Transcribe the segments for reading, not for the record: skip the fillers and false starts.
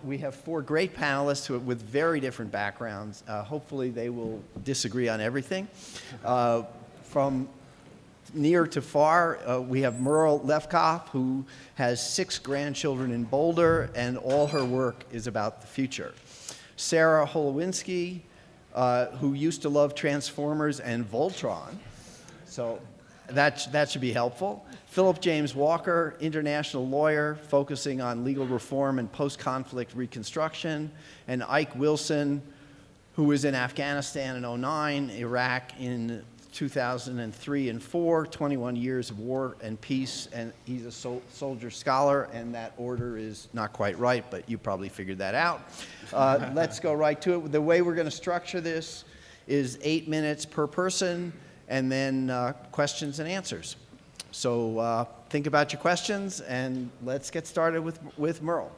we have four great panelists with very different backgrounds. Hopefully they will disagree on everything. From near to far, we have Merle Lefkoff, who has 6 grandchildren in Boulder, and all her work is about the future. Sarah Holowinski, who used to love Transformers and Voltron, so that should be helpful. Philip James Walker, international lawyer focusing on legal reform and post-conflict reconstruction, and Ike Wilson, who was in Afghanistan in 2009, Iraq in 2003 and 4, 21 years of war and peace, and he's a soldier scholar, and that order is not quite right, but you probably figured that out. Let's go right to it. The way we're going to structure this is 8 minutes per person, and then questions and answers. So think about your questions, and let's get started with Merle.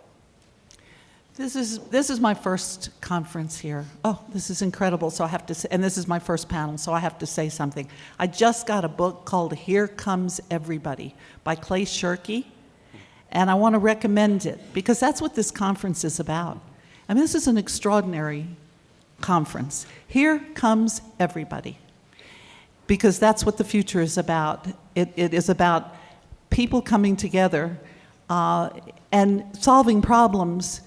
This is my first conference here. Oh, this is incredible. So I have to say, and this is my first panel, so I have to say something. I just got a book called Here Comes Everybody by Clay Shirky, and I want to recommend it because that's what this conference is about. I mean, this is an extraordinary conference. Here comes everybody, because that's what the future is about. It is about people coming together and solving problems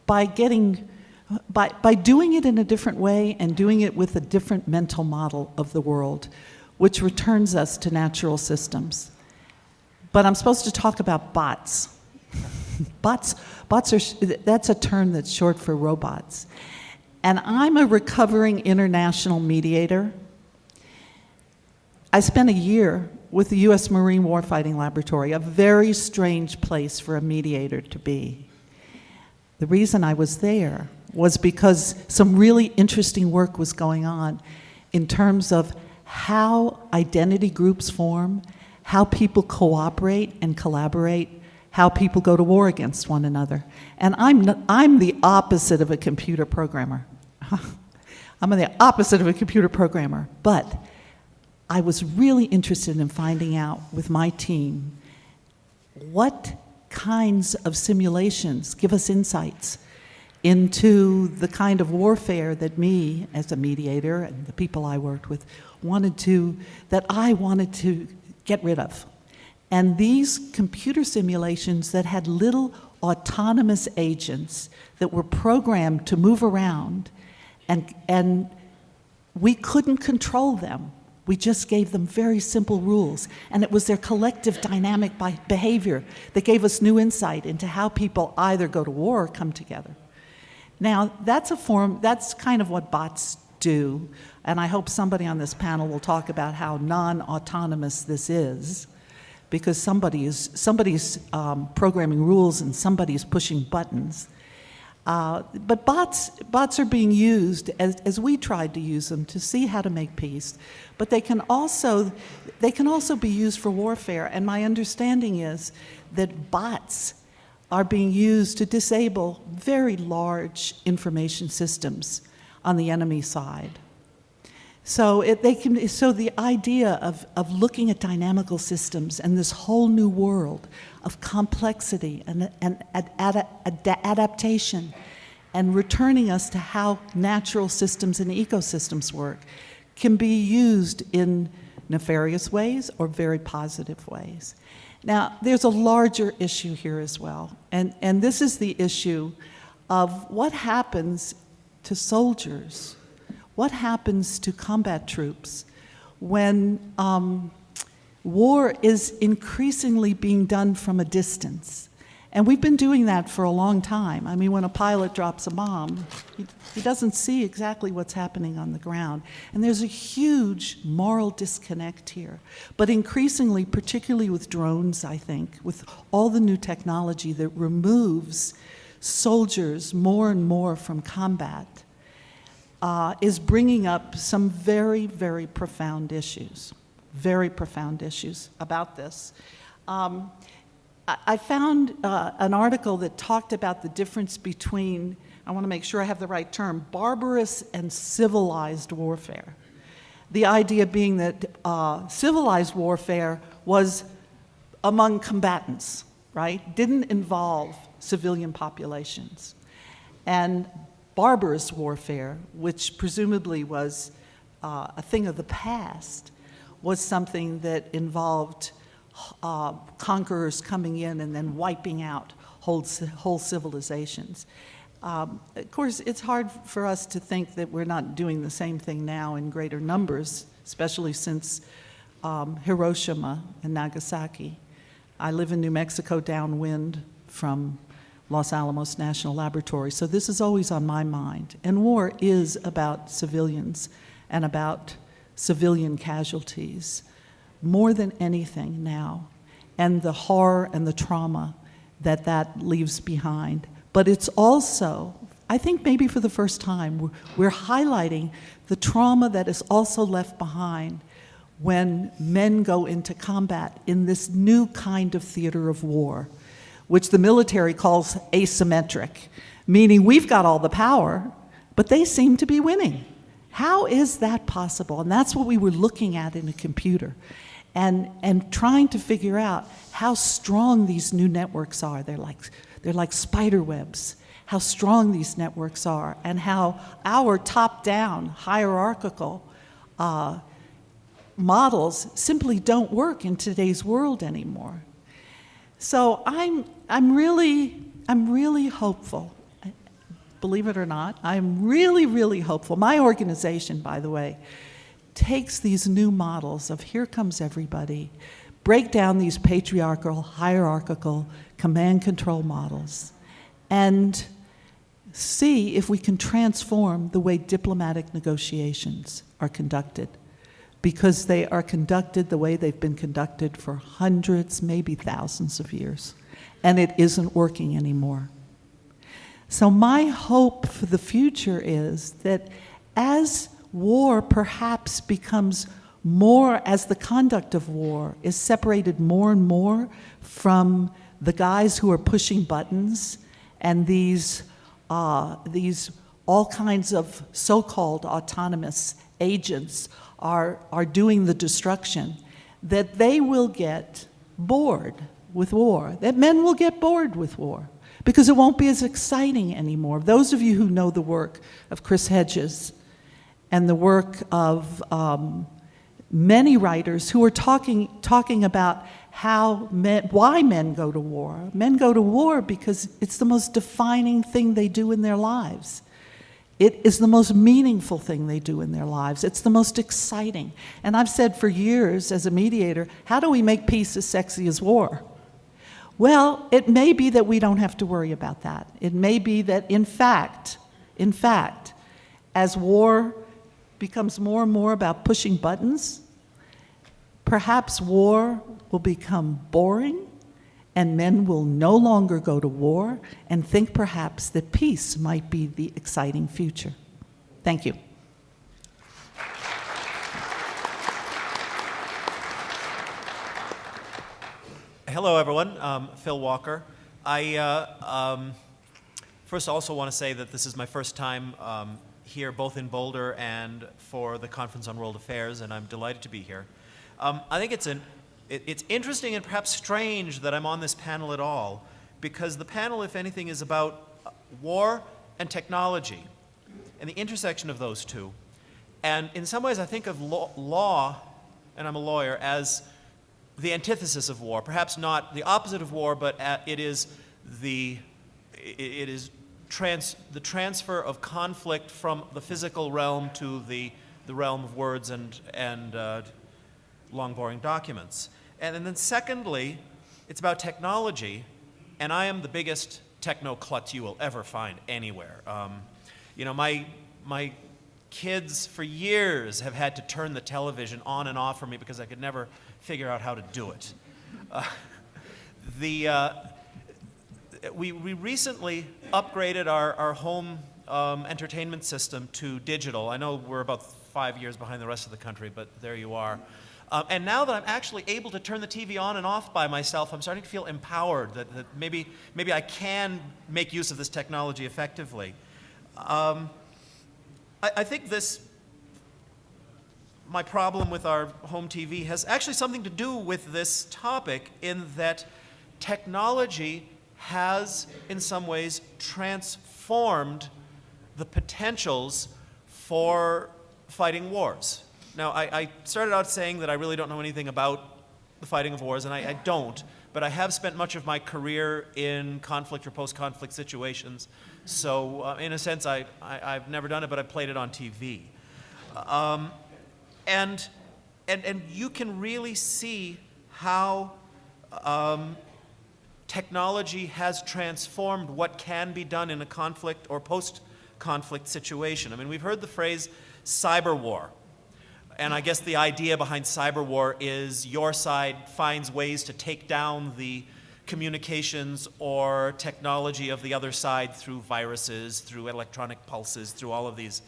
by doing it in a different way and doing it with a different mental model of the world, which returns us to natural systems. But I'm supposed to talk about bots. Bots that's a term that's short for robots. And I'm a recovering international mediator. I spent a year with the U.S. Marine Warfighting Laboratory, a very strange place for a mediator to be. The reason I was there was because some really interesting work was going on in terms of how identity groups form, how people cooperate and collaborate, how people go to war against one another. And I'm the opposite of a computer programmer. I'm the opposite of a computer programmer, but I was really interested in finding out with my team what kinds of simulations give us insights into the kind of warfare that me, as a mediator, and the people I worked with, that I wanted to get rid of. And these computer simulations that had little autonomous agents that were programmed to move around, and we couldn't control them. We just gave them very simple rules, and it was their collective dynamic behavior that gave us new insight into how people either go to war or come together. Now, that's kind of what bots do, and I hope somebody on this panel will talk about how non-autonomous this is, because somebody's programming rules and somebody's pushing buttons. But bots are being used as we tried to use them to see how to make peace. But they can also be used for warfare. And my understanding is that bots are being used to disable very large information systems on the enemy side. So the idea of looking at dynamical systems and this whole new world of complexity and adaptation and returning us to how natural systems and ecosystems work can be used in nefarious ways or very positive ways. Now, there's a larger issue here as well, and this is the issue of what happens to soldiers. What happens to combat troops when war is increasingly being done from a distance? And we've been doing that for a long time. I mean, when a pilot drops a bomb, he doesn't see exactly what's happening on the ground. And there's a huge moral disconnect here. But increasingly, particularly with drones, I think, with all the new technology that removes soldiers more and more from combat, is bringing up some very, very profound issues about this. I found an article that talked about the difference between, I want to make sure I have the right term, barbarous and civilized warfare. The idea being that civilized warfare was among combatants, right? Didn't involve civilian populations. And barbarous warfare, which presumably was a thing of the past, was something that involved conquerors coming in and then wiping out whole civilizations. Of course, it's hard for us to think that we're not doing the same thing now in greater numbers, especially since Hiroshima and Nagasaki. I live in New Mexico, downwind from Los Alamos National Laboratory, so this is always on my mind. And war is about civilians and about civilian casualties more than anything now, and the horror and the trauma that that leaves behind. But it's also, I think maybe for the first time, we're highlighting the trauma that is also left behind when men go into combat in this new kind of theater of war, which the military calls asymmetric, meaning we've got all the power, but they seem to be winning. How is that possible? And that's what we were looking at in a computer, and trying to figure out how strong these new networks are. They're like spider webs, how strong these networks are, and how our top-down hierarchical models simply don't work in today's world anymore. So I'm really hopeful. Believe it or not, I'm really, really hopeful. My organization, by the way, takes these new models of here comes everybody, break down these patriarchal, hierarchical command control models, and see if we can transform the way diplomatic negotiations are conducted, because they are conducted the way they've been conducted for hundreds, maybe thousands of years, and it isn't working anymore. So my hope for the future is that as war perhaps becomes more, as the conduct of war is separated more and more from the guys who are pushing buttons and these all kinds of so-called autonomous agents are doing the destruction, that they will get bored with war, that men will get bored with war, because it won't be as exciting anymore. Those of you who know the work of Chris Hedges and the work of many writers who are talking about why men go to war. Men go to war because it's the most defining thing they do in their lives. It is the most meaningful thing they do in their lives. It's the most exciting. And I've said for years as a mediator, how do we make peace as sexy as war? Well, it may be that we don't have to worry about that. It may be that, in fact, as war becomes more and more about pushing buttons, perhaps war will become boring, and men will no longer go to war and think perhaps that peace might be the exciting future. Thank you. Hello, everyone. Phil Walker. I first also want to say that this is my first time here, both in Boulder and for the Conference on World Affairs, and I'm delighted to be here. I think it's interesting and perhaps strange that I'm on this panel at all, because the panel, if anything, is about war and technology and the intersection of those two. And in some ways, I think of law, and I'm a lawyer, as the antithesis of war. Perhaps not the opposite of war, but it is the transfer of conflict from the physical realm to the realm of words and long, boring documents. And then secondly, it's about technology, and I am the biggest techno-klutz you will ever find anywhere. You know, my kids for years have had to turn the television on and off for me because I could never figure out how to do it. We recently upgraded our home entertainment system to digital. I know we're about 5 years behind the rest of the country, but there you are. And now that I'm actually able to turn the TV on and off by myself, I'm starting to feel empowered that maybe I can make use of this technology effectively. I think my problem with our home TV has actually something to do with this topic, in that technology has, in some ways, transformed the potentials for fighting wars. Now, I started out saying that I really don't know anything about the fighting of wars, and I don't, but I have spent much of my career in conflict or post-conflict situations. So, in a sense, I've never done it, but I've played it on TV. And you can really see how technology has transformed what can be done in a conflict or post-conflict situation. I mean, we've heard the phrase cyber war. And I guess the idea behind cyber war is your side finds ways to take down the communications or technology of the other side through viruses, through electronic pulses, through all of these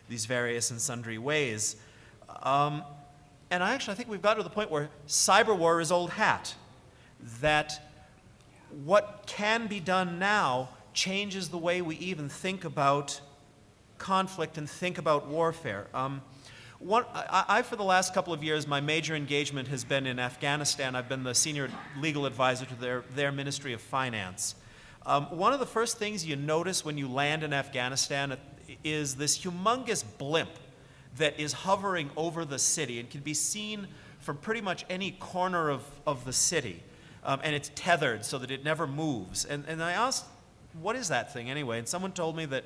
various and sundry ways. And I think we've got to the point where cyber war is old hat. That what can be done now changes the way we even think about conflict and think about warfare. For the last couple of years, my major engagement has been in Afghanistan. I've been the senior legal advisor to their Ministry of Finance. One of the first things you notice when you land in Afghanistan is this humongous blimp that is hovering over the city and can be seen from pretty much any corner of the city. And it's tethered so that it never moves. And I asked, what is that thing anyway? And someone told me that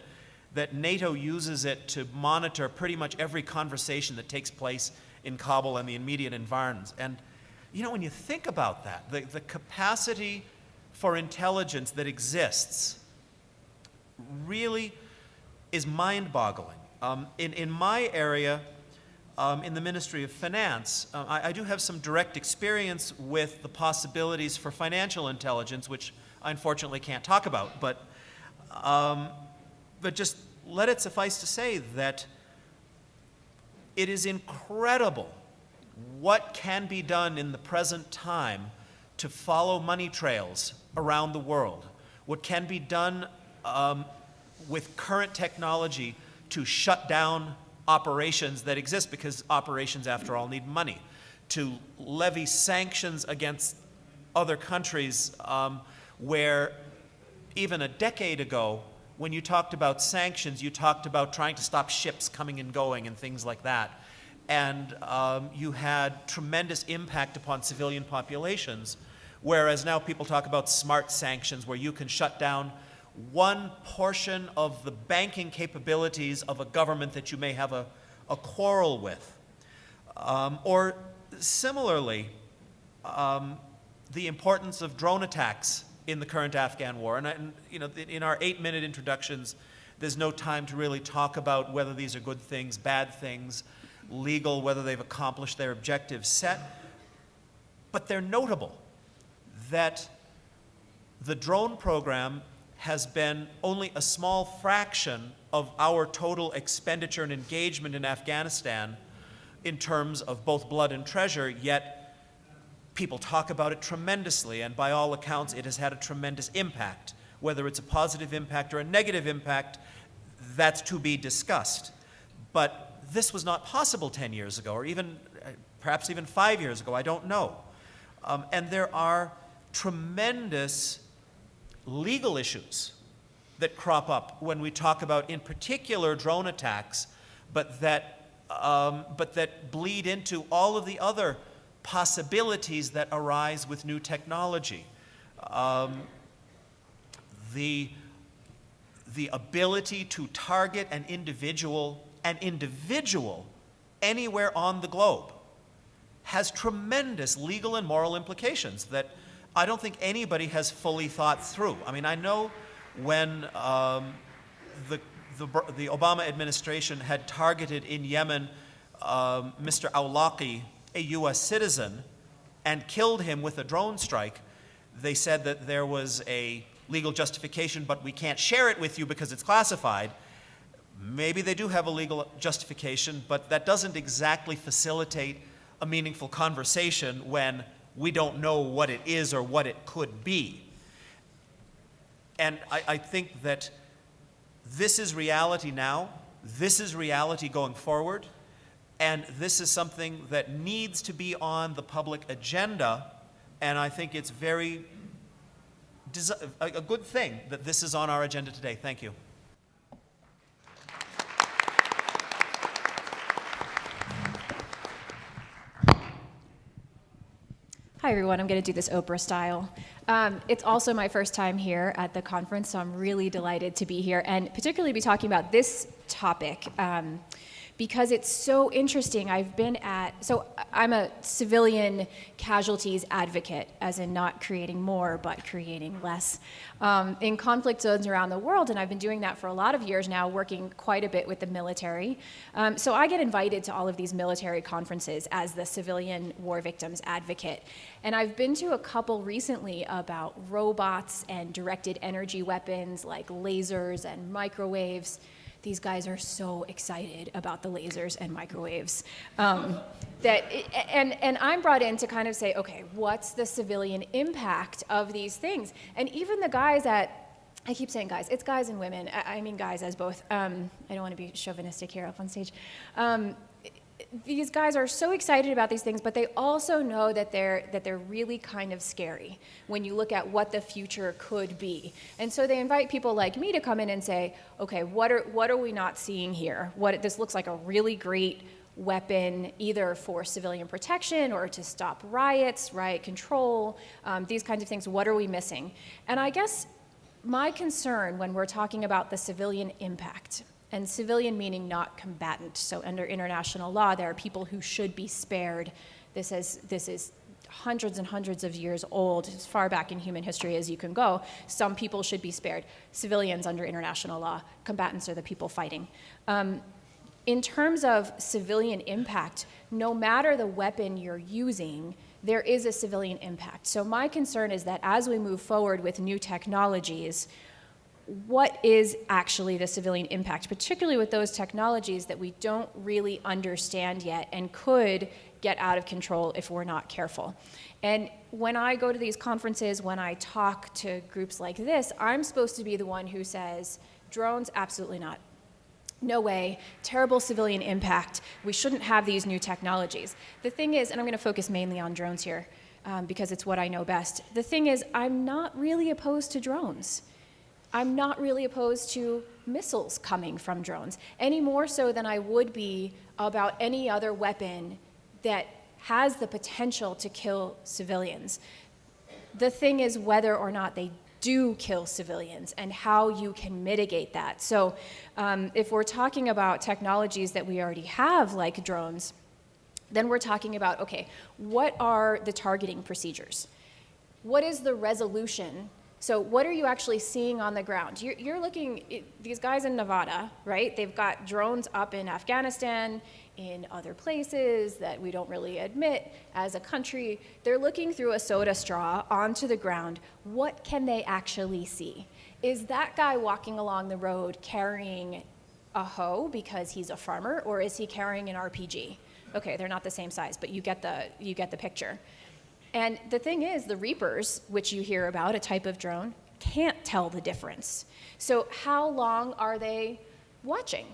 NATO uses it to monitor pretty much every conversation that takes place in Kabul and the immediate environs. And, when you think about that, the capacity for intelligence that exists really is mind-boggling. In my area, in the Ministry of Finance, I do have some direct experience with the possibilities for financial intelligence, which I unfortunately can't talk about, but just let it suffice to say that it is incredible what can be done in the present time to follow money trails around the world, what can be done with current technology to shut down operations that exist, because operations, after all, need money, to levy sanctions against other countries where even a decade ago, when you talked about sanctions, you talked about trying to stop ships coming and going and things like that. And you had tremendous impact upon civilian populations, whereas now people talk about smart sanctions, where you can shut down one portion of the banking capabilities of a government that you may have a quarrel with. Or similarly, the importance of drone attacks in the current Afghan war. And in our 8-minute introductions, there's no time to really talk about whether these are good things, bad things, legal, whether they've accomplished their objectives set. But they're notable that the drone program has been only a small fraction of our total expenditure and engagement in Afghanistan in terms of both blood and treasure, yet people talk about it tremendously, and by all accounts, it has had a tremendous impact. Whether it's a positive impact or a negative impact, that's to be discussed. But this was not possible 10 years ago, or even perhaps even 5 years ago, I don't know. And there are tremendous legal issues that crop up when we talk about, in particular, drone attacks, but that bleed into all of the other possibilities that arise with new technology. The ability to target an individual anywhere on the globe has tremendous legal and moral implications that I don't think anybody has fully thought through. I mean, I know when the Obama administration had targeted in Yemen Mr. Awlaki, a U.S. citizen, and killed him with a drone strike, they said that there was a legal justification, but we can't share it with you because it's classified. Maybe they do have a legal justification, but that doesn't exactly facilitate a meaningful conversation when we don't know what it is or what it could be. And I think that this is reality now, this is reality going forward, and this is something that needs to be on the public agenda, and I think it's very a good thing that this is on our agenda today. Thank you. Hi, everyone. I'm going to do this Oprah style. It's also my first time here at the conference, so I'm really delighted to be here and particularly be talking about this topic because it's so interesting. So I'm a civilian casualties advocate, as in not creating more, but creating less, in conflict zones around the world, and I've been doing that for a lot of years now, working quite a bit with the military. So I get invited to all of these military conferences as the civilian war victims advocate, and I've been to a couple recently about robots and directed energy weapons like lasers and microwaves. These guys are so excited about the lasers and microwaves. And I'm brought in to kind of say, okay, what's the civilian impact of these things? And even the guys I keep saying guys, it's guys and women. I mean guys as both. I don't want to be chauvinistic here up on stage. These guys are so excited about these things, but they also know that they're really kind of scary when you look at what the future could be. And so they invite people like me to come in and say, okay, what are we not seeing here? This looks like a really great weapon, either for civilian protection or to stop riots, riot control, these kinds of things. What are we missing? And I guess my concern when we're talking about the civilian impact, and civilian meaning not combatant. So under international law, there are people who should be spared. This is hundreds and hundreds of years old, as far back in human history as you can go. Some people should be spared. Civilians under international law, combatants are the people fighting. In terms of civilian impact, no matter the weapon you're using, there is a civilian impact. So my concern is that as we move forward with new technologies, what is actually the civilian impact, particularly with those technologies that we don't really understand yet and could get out of control if we're not careful. And when I go to these conferences, when I talk to groups like this, I'm supposed to be the one who says, drones, absolutely not. No way, terrible civilian impact. We shouldn't have these new technologies. The thing is, and I'm gonna focus mainly on drones here because it's what I know best. The thing is, I'm not really opposed to drones. I'm not really opposed to missiles coming from drones, any more so than I would be about any other weapon that has the potential to kill civilians. The thing is whether or not they do kill civilians and how you can mitigate that. So if we're talking about technologies that we already have, like drones, then we're talking about, okay, what are the targeting procedures? What is the resolution? So what are you actually seeing on the ground? You're looking, these guys in Nevada, right? They've got drones up in Afghanistan, in other places that we don't really admit as a country. They're looking through a soda straw onto the ground. What can they actually see? Is that guy walking along the road carrying a hoe because he's a farmer, or is he carrying an RPG? Okay, they're not the same size, but you get the picture. And the thing is, the Reapers, which you hear about, a type of drone, can't tell the difference. So how long are they watching?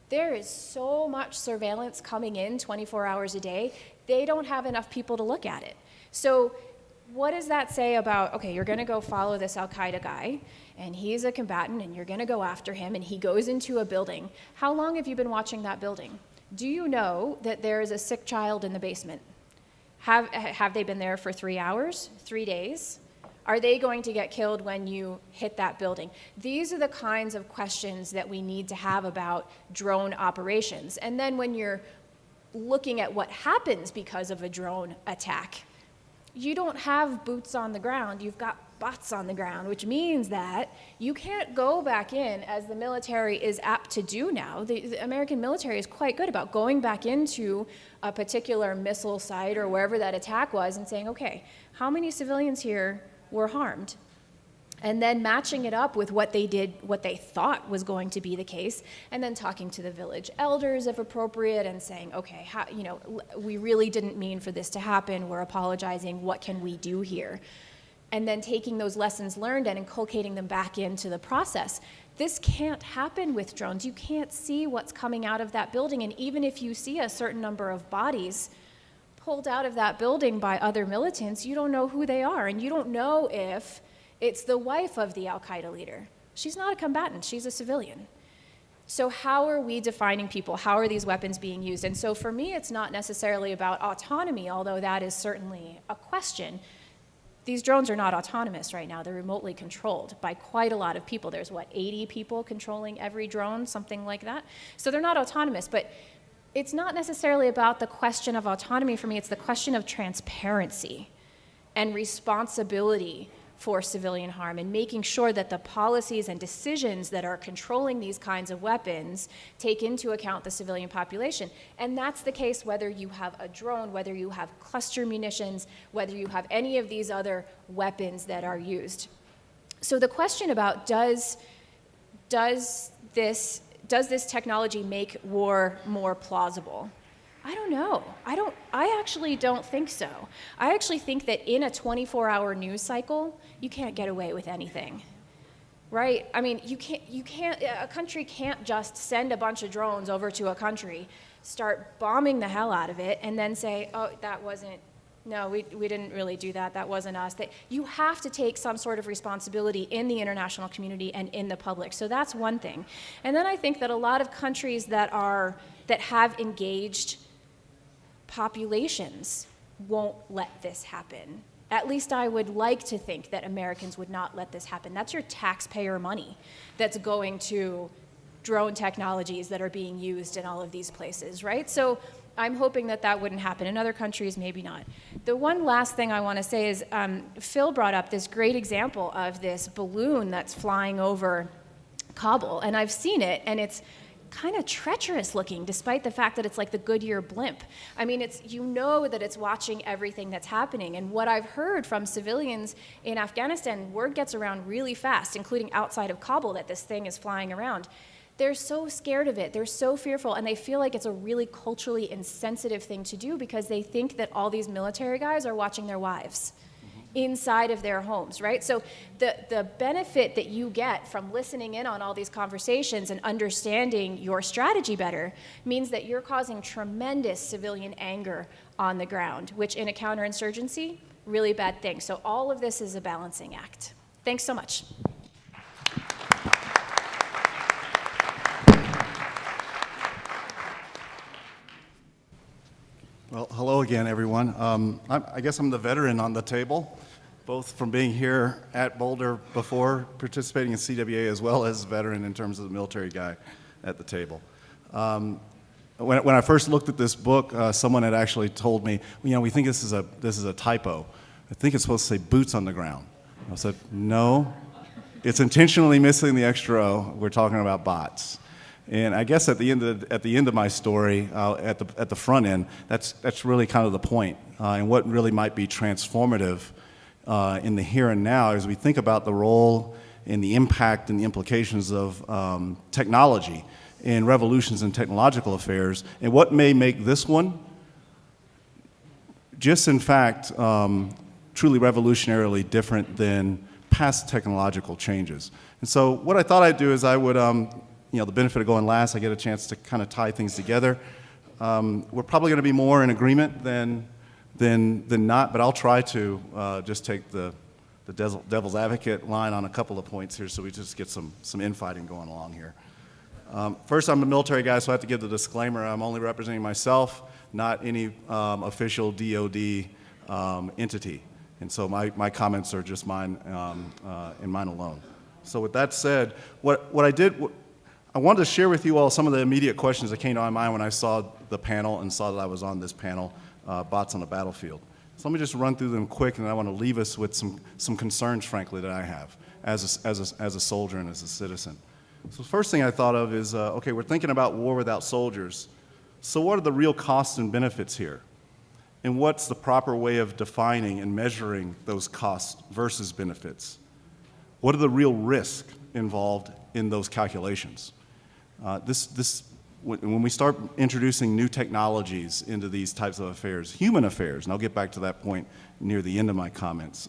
There is so much surveillance coming in 24 hours a day, they don't have enough people to look at it. So what does that say about, okay, you're gonna go follow this Al-Qaeda guy, and he's a combatant, and you're gonna go after him, and he goes into a building. How long have you been watching that building? Do you know that there is a sick child in the basement? Have they been there for 3 hours, 3 days? Are they going to get killed when you hit that building? These are the kinds of questions that we need to have about drone operations. And then when you're looking at what happens because of a drone attack, you don't have boots on the ground, you've got bots on the ground, which means that you can't go back in, as the military is apt to do now. The American military is quite good about going back into a particular missile site or wherever that attack was and saying, okay, how many civilians here were harmed? And then matching it up with what they did, what they thought was going to be the case, and then talking to the village elders if appropriate and saying, okay, we really didn't mean for this to happen, we're apologizing, what can we do here? And then taking those lessons learned and inculcating them back into the process. This can't happen with drones. You can't see what's coming out of that building, and even if you see a certain number of bodies pulled out of that building by other militants, you don't know who they are, and you don't know if It's the wife of the al-Qaeda leader. She's not a combatant, she's a civilian. So how are we defining people? How are these weapons being used? And so for me, it's not necessarily about autonomy, although that is certainly a question. These drones are not autonomous right now. They're remotely controlled by quite a lot of people. There's, 80 people controlling every drone, something like that. So they're not autonomous, but it's not necessarily about the question of autonomy for me. It's the question of transparency and responsibility for civilian harm and making sure that the policies and decisions that are controlling these kinds of weapons take into account the civilian population. And that's the case whether you have a drone, whether you have cluster munitions, whether you have any of these other weapons that are used. So the question about does this technology make war more plausible? I don't know. I actually don't think so. I actually think that in a 24-hour news cycle, you can't get away with anything, right? I mean, a country can't just send a bunch of drones over to a country, start bombing the hell out of it, and then say, oh, we didn't really do that, that wasn't us. You have to take some sort of responsibility in the international community and in the public. So that's one thing. And then I think that a lot of countries that have engaged populations won't let this happen. At least I would like to think that Americans would not let this happen. That's your taxpayer money that's going to drone technologies that are being used in all of these places, right? So I'm hoping that that wouldn't happen. In other countries, maybe not. The one last thing I want to say is Phil brought up this great example of this balloon that's flying over Kabul, and I've seen it, and it's kind of treacherous looking, despite the fact that it's like the Goodyear blimp. I mean, you know that it's watching everything that's happening. And what I've heard from civilians in Afghanistan, word gets around really fast, including outside of Kabul, that this thing is flying around. They're so scared of it, they're so fearful, and they feel like it's a really culturally insensitive thing to do because they think that all these military guys are watching their wives inside of their homes, right? So the benefit that you get from listening in on all these conversations and understanding your strategy better means that you're causing tremendous civilian anger on the ground, which in a counterinsurgency, really bad thing. So all of this is a balancing act. Thanks so much. Well, hello again, everyone. I guess I'm the veteran on the table, both from being here at Boulder before participating in CWA, as well as veteran in terms of the military guy at the table. When I first looked at this book, someone had actually told me, we think this is a typo. I think it's supposed to say boots on the ground. I said, no, it's intentionally missing the extra O. We're talking about bots. And I guess at the end of my story, at the front end, that's really kind of the point, and what really might be transformative in the here and now as we think about the role and the impact and the implications of technology and revolutions in technological affairs, and what may make this one just in fact truly revolutionarily different than past technological changes. And so what I thought I'd do is I would the benefit of going last, I get a chance to kind of tie things together. We're probably going to be more in agreement than not, but I'll try to just take the devil's advocate line on a couple of points here so we just get some infighting going along here. First, I'm a military guy, so I have to give the disclaimer. I'm only representing myself, not any official DOD entity. And so my comments are just mine and mine alone. So with that said, I wanted to share with you all some of the immediate questions that came to my mind when I saw the panel and saw that I was on this panel, Bots on the Battlefield. So let me just run through them quick, and I want to leave us with some concerns, frankly, that I have as a soldier and as a citizen. So the first thing I thought of is, okay, we're thinking about war without soldiers. So what are the real costs and benefits here? And what's the proper way of defining and measuring those costs versus benefits? What are the real risks involved in those calculations? When we start introducing new technologies into these types of affairs, human affairs, and I'll get back to that point near the end of my comments,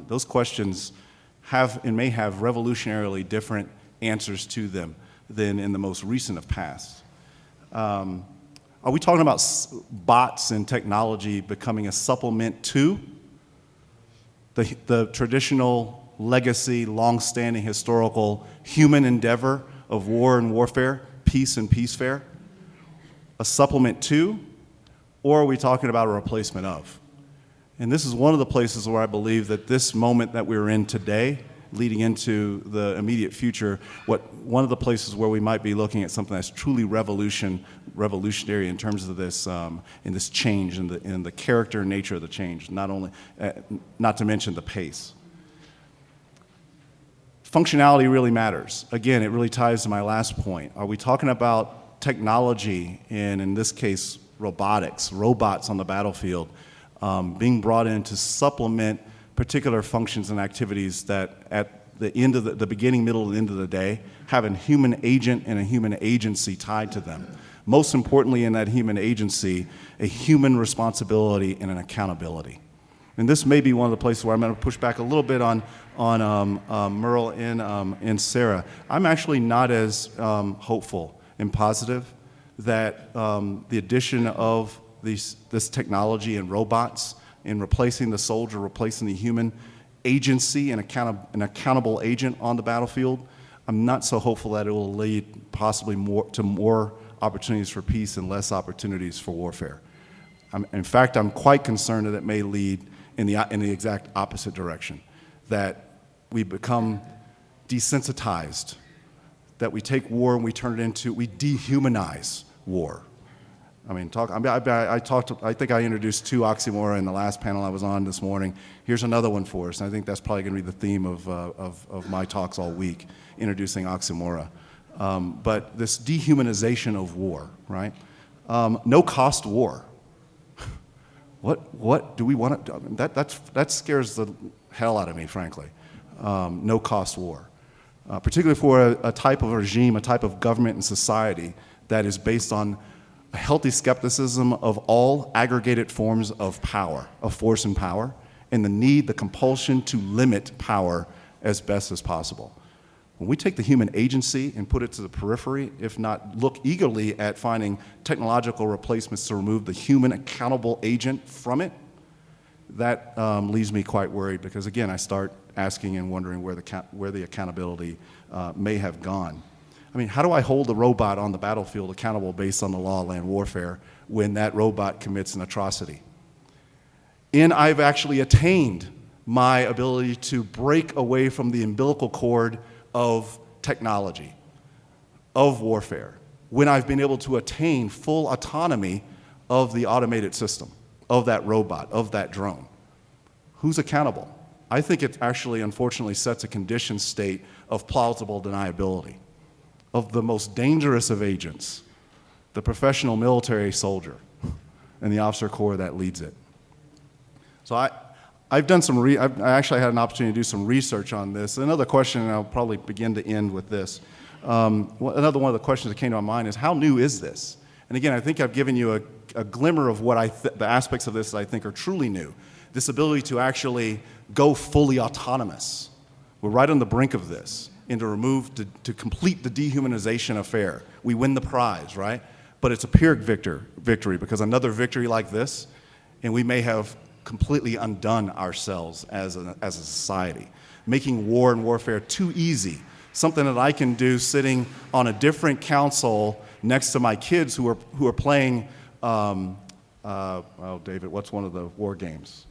those questions have and may have revolutionarily different answers to them than in the most recent of past. Are we talking about bots and technology becoming a supplement to the traditional legacy, long-standing historical human endeavor of war and warfare, peace and peacefare, a supplement to, or are we talking about a replacement of? And this is one of the places where I believe that this moment that we're in today, leading into the immediate future, one of the places where we might be looking at something that's truly revolutionary in terms of this, in this change, in the character and nature of the change, not to mention the pace. Functionality really matters. Again, it really ties to my last point. Are we talking about technology, and in this case, robotics, robots on the battlefield, being brought in to supplement particular functions and activities that at the end of the beginning, middle, and end of the day have a human agent and a human agency tied to them. Most importantly in that human agency, a human responsibility and an accountability. And this may be one of the places where I'm going to push back a little bit on Merle and Sarah. I'm actually not as hopeful and positive that the addition of this technology and robots in replacing the soldier, replacing the human agency and an accountable agent on the battlefield, I'm not so hopeful that it will lead possibly to more opportunities for peace and less opportunities for warfare. In fact, I'm quite concerned that it may lead in the exact opposite direction, that we become desensitized, that we take war and we dehumanize war. I think I introduced 2 oxymora in the last panel I was on this morning. Here's another one for us, and I think that's probably going to be the theme of my talks all week, introducing oxymora. But this dehumanization of war, right? No-cost war. What do we want to do? That scares the hell out of me, frankly. No-cost war. Particularly for a type of regime, a type of government and society that is based on a healthy skepticism of all aggregated forms of power, of force and power, and the compulsion to limit power as best as possible. When we take the human agency and put it to the periphery, if not look eagerly at finding technological replacements to remove the human accountable agent from it, that leaves me quite worried, because again, I start asking and wondering where the accountability may have gone. I mean, how do I hold the robot on the battlefield accountable based on the law of land warfare when that robot commits an atrocity? And I've actually attained my ability to break away from the umbilical cord of technology, of warfare, when I've been able to attain full autonomy of the automated system, of that robot, of that drone. Who's accountable? I think it actually, unfortunately, sets a conditioned state of plausible deniability of the most dangerous of agents, the professional military soldier, and the officer corps that leads it. So I've done I actually had an opportunity to do some research on this. Another question, and I'll probably begin to end with this. Another one of the questions that came to my mind is, how new is this? And again, I think I've given you a glimmer of what the aspects of this that I think are truly new. This ability to actually go fully autonomous. We're right on the brink of this, and to complete the dehumanization affair. We win the prize, right? But it's a Pyrrhic victory, because another victory like this, and we may have completely undone ourselves as a society, making war and warfare too easy, something that I can do sitting on a different council next to my kids who are playing, David, what's one of the war games?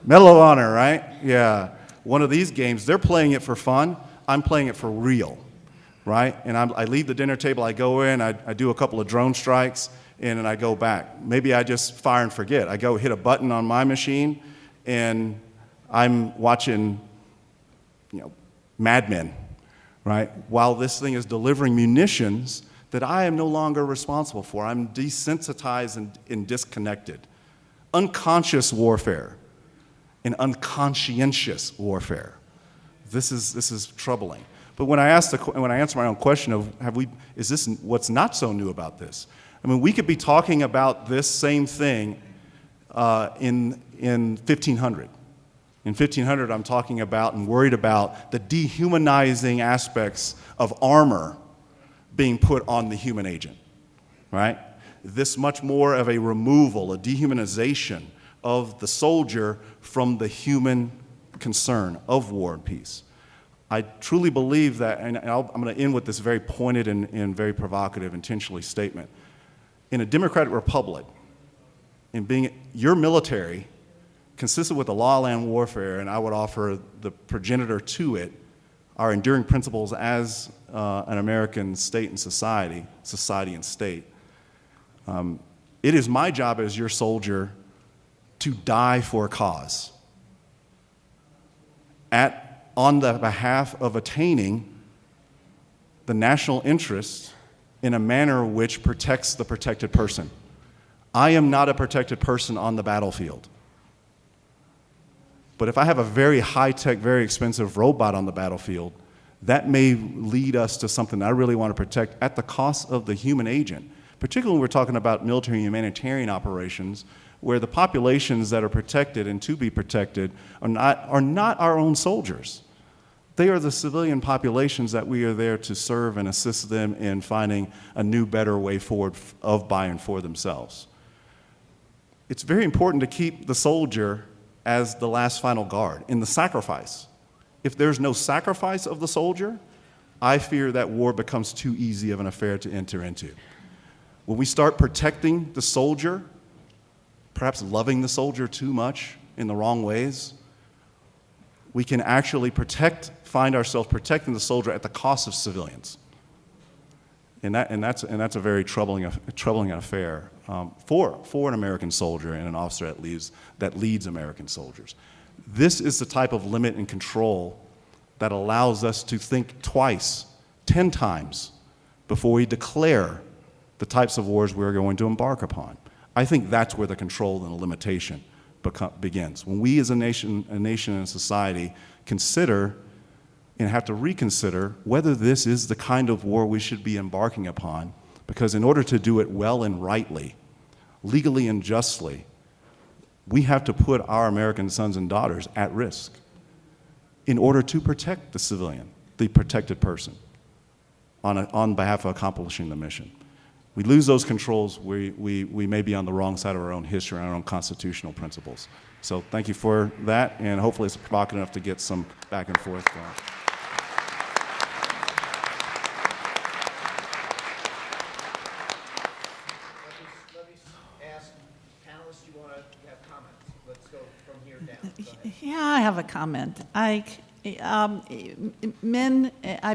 Medal of Honor, right? Yeah. One of these games, they're playing it for fun. I'm playing it for real, right? And I leave the dinner table, I go in, I do a couple of drone strikes, and then I go back. Maybe I just fire and forget. I go hit a button on my machine, and I'm watching, Mad Men, right? While this thing is delivering munitions that I am no longer responsible for. I'm desensitized and disconnected. Unconscious warfare and unconscientious warfare. This is troubling. But when I answer my own question of is this what's not so new about this? I mean, we could be talking about this same thing in 1500. In 1500, I'm talking about and worried about the dehumanizing aspects of armor being put on the human agent, right? This much more of a removal, a dehumanization of the soldier from the human concern of war and peace. I truly believe that, and I'm going to end with this very pointed and very provocative, intentionally statement. In a democratic republic, in being your military, consistent with the law of land warfare, and I would offer the progenitor to it, our enduring principles as an American state and society and state. It is my job as your soldier to die for a cause on the behalf of attaining the national interest in a manner which protects the protected person. I am not a protected person on the battlefield. But if I have a very high-tech, very expensive robot on the battlefield, that may lead us to something I really want to protect at the cost of the human agent, particularly when we're talking about military and humanitarian operations, where the populations that are protected and to be protected are not our own soldiers. They are the civilian populations that we are there to serve and assist them in finding a new, better way forward of, by, and for themselves. It's very important to keep the soldier as the last final guard in the sacrifice. If there's no sacrifice of the soldier, I fear that war becomes too easy of an affair to enter into. When we start protecting the soldier, perhaps loving the soldier too much in the wrong ways, we can actually find ourselves protecting the soldier at the cost of civilians. And that's a very troubling affair for an American soldier and an officer that leads American soldiers. This is the type of limit and control that allows us to think twice, 10 times, before we declare the types of wars we're going to embark upon. I think that's where the control and the limitation begins. When we as a nation and a society consider and have to reconsider whether this is the kind of war we should be embarking upon, because in order to do it well and rightly, legally and justly, we have to put our American sons and daughters at risk in order to protect the civilian, the protected person, on behalf of accomplishing the mission. We lose those controls, we may be on the wrong side of our own history and our own constitutional principles. So thank you for that, and hopefully it's provocative enough to get some back and forth going. Let me ask panelists, do you want to have comments? Let's go from here down. Go ahead. Yeah, I have a comment. I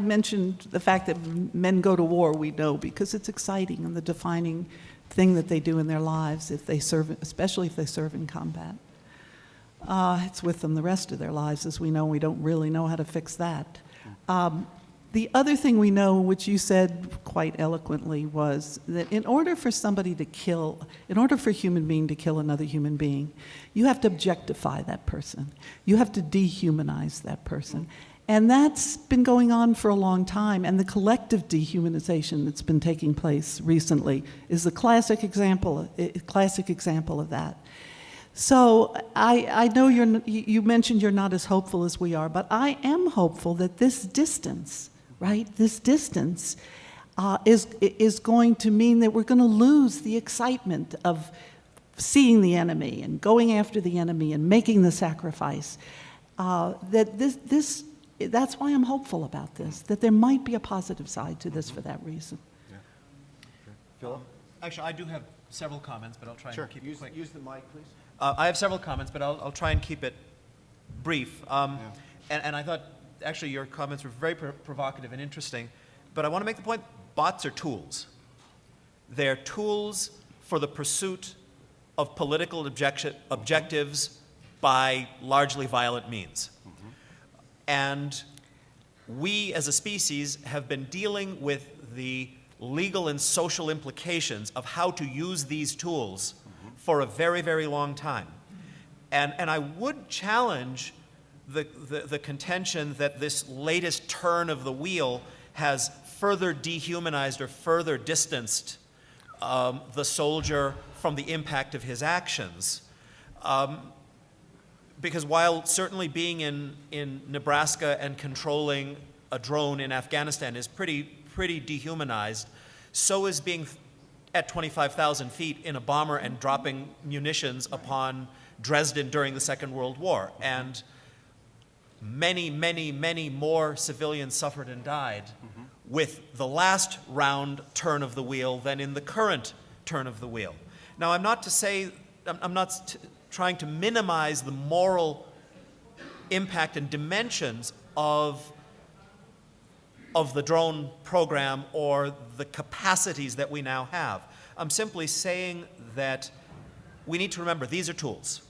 mentioned the fact that men go to war, we know, because it's exciting and the defining thing that they do in their lives, if they serve, especially if they serve in combat. It's with them the rest of their lives, as we know. We don't really know how to fix that. The other thing we know, which you said quite eloquently, was that in order for a human being to kill another human being, you have to objectify that person. You have to dehumanize that person. And that's been going on for a long time, and the collective dehumanization that's been taking place recently is the classic example of that. So I know you mentioned you're not as hopeful as we are, but I am hopeful that this distance, right, is going to mean that we're going to lose the excitement of seeing the enemy and going after the enemy and making the sacrifice. That's why I'm hopeful about this, that there might be a positive side to this for that reason. Philip? Actually, I do have several comments, but I'll try and keep it quick. Use the mic, please. I have several comments, but I'll try and keep it brief. And I thought, actually, your comments were very provocative and interesting. But I want to make the point, bots are tools. They're tools for the pursuit of political objectives by largely violent means. Mm-hmm. And we, as a species, have been dealing with the legal and social implications of how to use these tools for a very, very long time. And I would challenge the contention that this latest turn of the wheel has further dehumanized or further distanced the soldier from the impact of his actions. Because while certainly being in Nebraska and controlling a drone in Afghanistan is pretty dehumanized, so is being at 25,000 feet in a bomber and dropping munitions upon Dresden during the Second World War. And many, many, many more civilians suffered and died with the last round turn of the wheel than in the current turn of the wheel. Now, I'm not trying to minimize the moral impact and dimensions of the drone program or the capacities that we now have. I'm simply saying that we need to remember these are tools.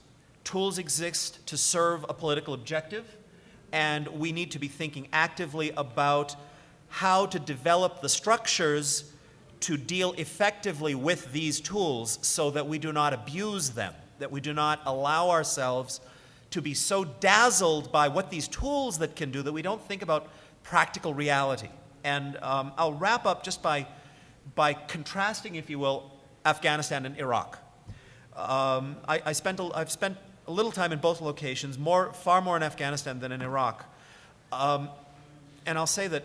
Tools exist to serve a political objective, and we need to be thinking actively about how to develop the structures to deal effectively with these tools so that we do not abuse them, that we do not allow ourselves to be so dazzled by what these tools that can do that we don't think about practical reality. And I'll wrap up just by contrasting, if you will, Afghanistan and Iraq. I've spent a little time in both locations, far more in Afghanistan than in Iraq. And I'll say that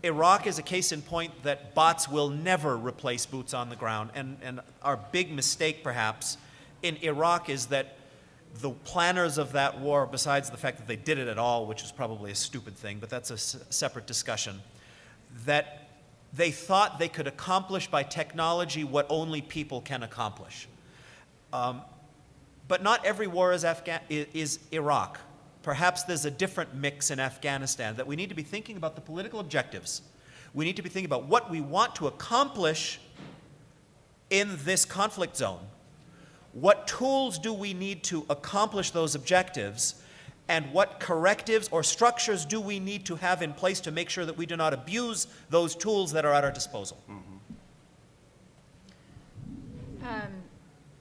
Iraq is a case in point that bots will never replace boots on the ground. And our big mistake, perhaps, in Iraq is that the planners of that war, besides the fact that they did it at all, which is probably a stupid thing, but that's a separate discussion, that they thought they could accomplish by technology what only people can accomplish. But not every war is Iraq. Perhaps there's a different mix in Afghanistan, that we need to be thinking about the political objectives. We need to be thinking about what we want to accomplish in this conflict zone. What tools do we need to accomplish those objectives, and what correctives or structures do we need to have in place to make sure that we do not abuse those tools that are at our disposal?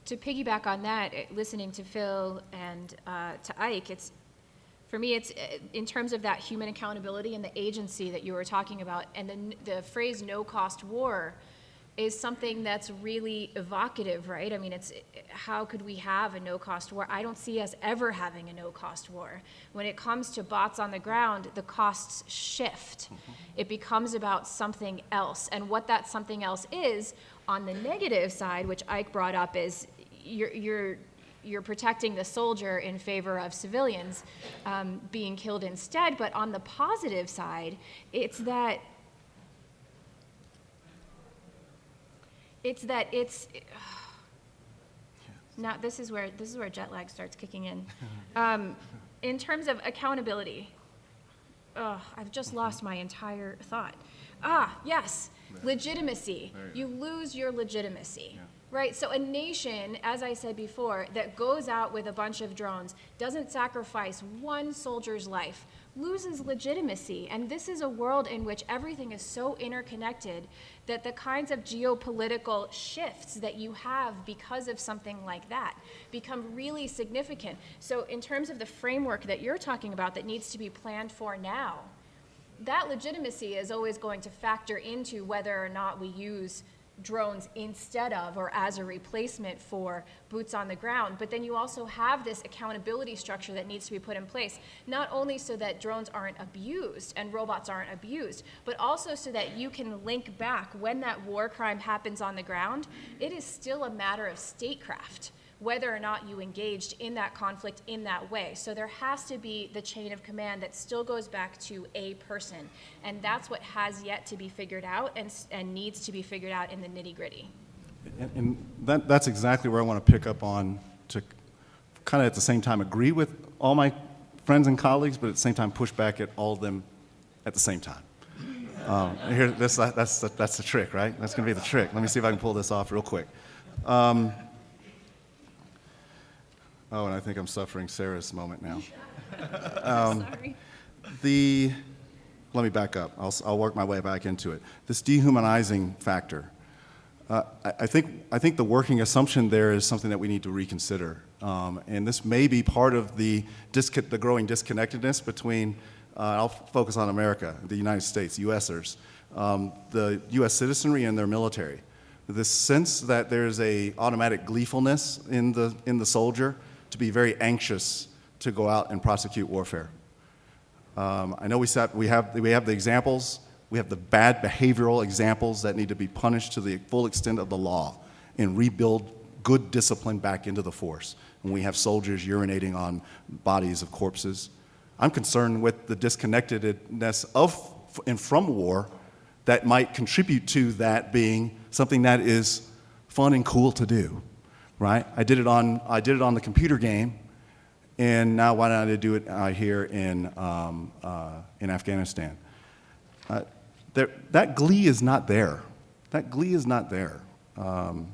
To piggyback on that, listening to Phil and to Ike, for me, it's in terms of that human accountability and the agency that you were talking about, and the phrase no-cost war is something that's really evocative, right? I mean, how could we have a no-cost war? I don't see us ever having a no-cost war. When it comes to bots on the ground, the costs shift. It becomes about something else, and what that something else is, on the negative side, which Ike brought up, is you're protecting the soldier in favor of civilians being killed instead. But on the positive side, it's now this is where jet lag starts kicking in. In terms of accountability, I've just lost my entire thought. Yes, legitimacy. You lose your legitimacy. Yeah. Right, so a nation, as I said before, that goes out with a bunch of drones, doesn't sacrifice one soldier's life, loses legitimacy. And this is a world in which everything is so interconnected that the kinds of geopolitical shifts that you have because of something like that become really significant. So in terms of the framework that you're talking about that needs to be planned for now, that legitimacy is always going to factor into whether or not we use drones instead of or as a replacement for boots on the ground. But then you also have this accountability structure that needs to be put in place, not only so that drones aren't abused and robots aren't abused, but also so that you can link back when that war crime happens on the ground. It is still a matter of statecraft whether or not you engaged in that conflict in that way. So there has to be the chain of command that still goes back to a person. And that's what has yet to be figured out and needs to be figured out in the nitty-gritty. And that's exactly where I want to pick up on, to kind of at the same time agree with all my friends and colleagues, but at the same time push back at all of them at the same time. That's the trick, right? That's going to be the trick. Let me see if I can pull this off real quick. And I think I'm suffering Sarah's moment now. Sorry. Let me back up. I'll work my way back into it. This dehumanizing factor. I think the working assumption there is something that we need to reconsider. And this may be part of the growing disconnectedness between, I'll focus on America, the United States, USers, the US citizenry and their military. This sense that there's a automatic gleefulness in the soldier to be very anxious to go out and prosecute warfare. I know we have the examples. We have the bad behavioral examples that need to be punished to the full extent of the law and rebuild good discipline back into the force. And we have soldiers urinating on bodies of corpses. I'm concerned with the disconnectedness of and from war that might contribute to that being something that is fun and cool to do, right? I did it on the computer game, and now why not I do it here in Afghanistan? That glee is not there. That glee is not there. And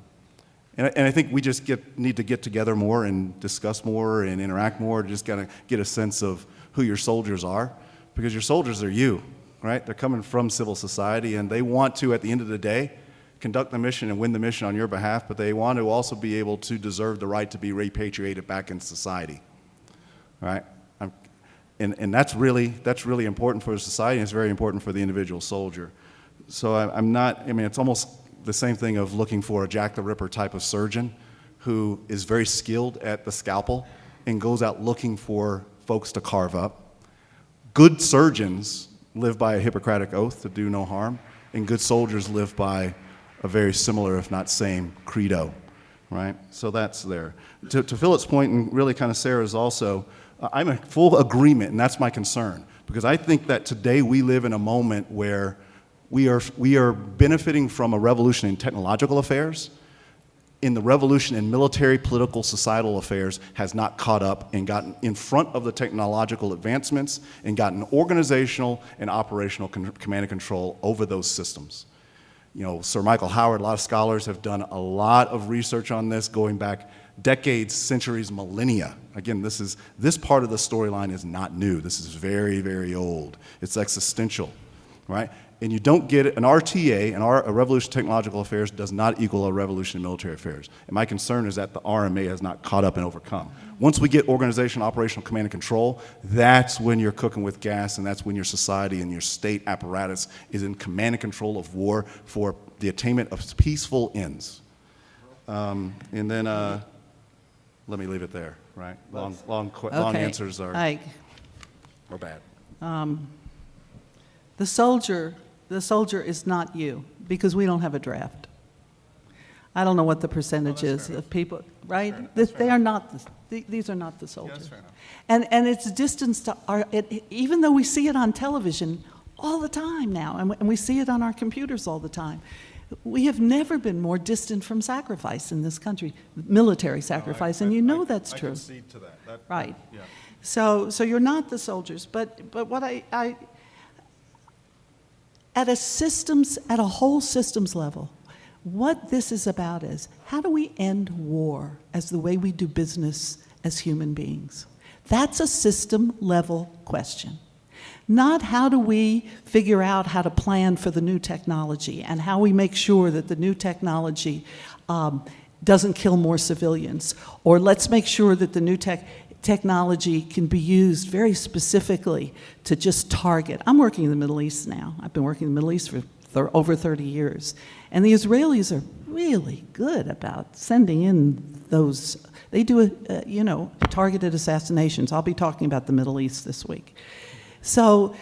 I think we just need to get together more and discuss more and interact more, just gotta get a sense of who your soldiers are, because your soldiers are you, right? They're coming from civil society, and they want to, at the end of the day, conduct the mission and win the mission on your behalf, but they want to also be able to deserve the right to be repatriated back in society, right? And that's really important for society, and it's very important for the individual soldier. So it's almost the same thing of looking for a Jack the Ripper type of surgeon who is very skilled at the scalpel and goes out looking for folks to carve up. Good surgeons live by a Hippocratic oath to do no harm, and good soldiers live by a very similar, if not same, credo, right? So that's there. To Philip's point, and really kind of Sarah's also, I'm in full agreement, and that's my concern, because I think that today we live in a moment where we are benefiting from a revolution in technological affairs, in the revolution in military, political, societal affairs has not caught up and gotten in front of the technological advancements and gotten organizational and operational command and control over those systems. You know, Sir Michael Howard, a lot of scholars have done a lot of research on this going back decades, centuries, millennia. Again, this part of the storyline is not new. This is very, very old. It's existential, right? And you don't get it, an RTA, a revolution in technological affairs, does not equal a revolution in military affairs. And my concern is that the RMA has not caught up and overcome. Once we get organizational, operational command and control, that's when you're cooking with gas, and that's when your society and your state apparatus is in command and control of war for the attainment of peaceful ends. And then, let me leave it there, right? Long answers are bad. The soldier is not you, because we don't have a draft. I don't know what the percentage is of people, right? They are not, these are not the soldiers. And it's distance to even though we see it on television all the time now, and we see it on our computers all the time, we have never been more distant from sacrifice in this country, military sacrifice, and you know that's true. I concede to that. Right. Yeah. So you're not the soldiers, but what at a whole systems level, what this is about is, how do we end war as the way we do business as human beings? That's a system level question. Not how do we figure out how to plan for the new technology and how we make sure that the new technology doesn't kill more civilians, or let's make sure that the new technology can be used very specifically to just target. I'm working in the Middle East now. I've been working in the Middle East for over 30 years. And the Israelis are really good about sending in those. They do, targeted assassinations. I'll be talking about the Middle East this week. So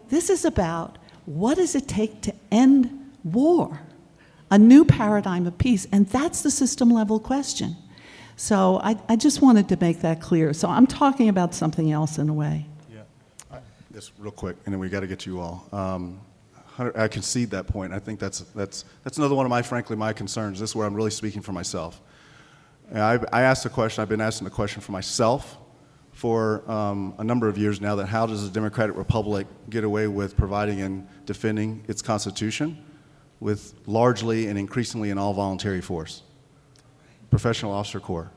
this is about, what does it take to end war? A new paradigm of peace. And that's the system level question. So I just wanted to make that clear. So I'm talking about something else in a way. Yeah. Just real quick, and then we got to get to you all. I concede that point. I think that's another one of my concerns. This is where I'm really speaking for myself. I asked the question. I've been asking the question for myself for a number of years now, that how does a democratic republic get away with providing and defending its constitution with largely and increasingly an all-voluntary force? Professional officer corps,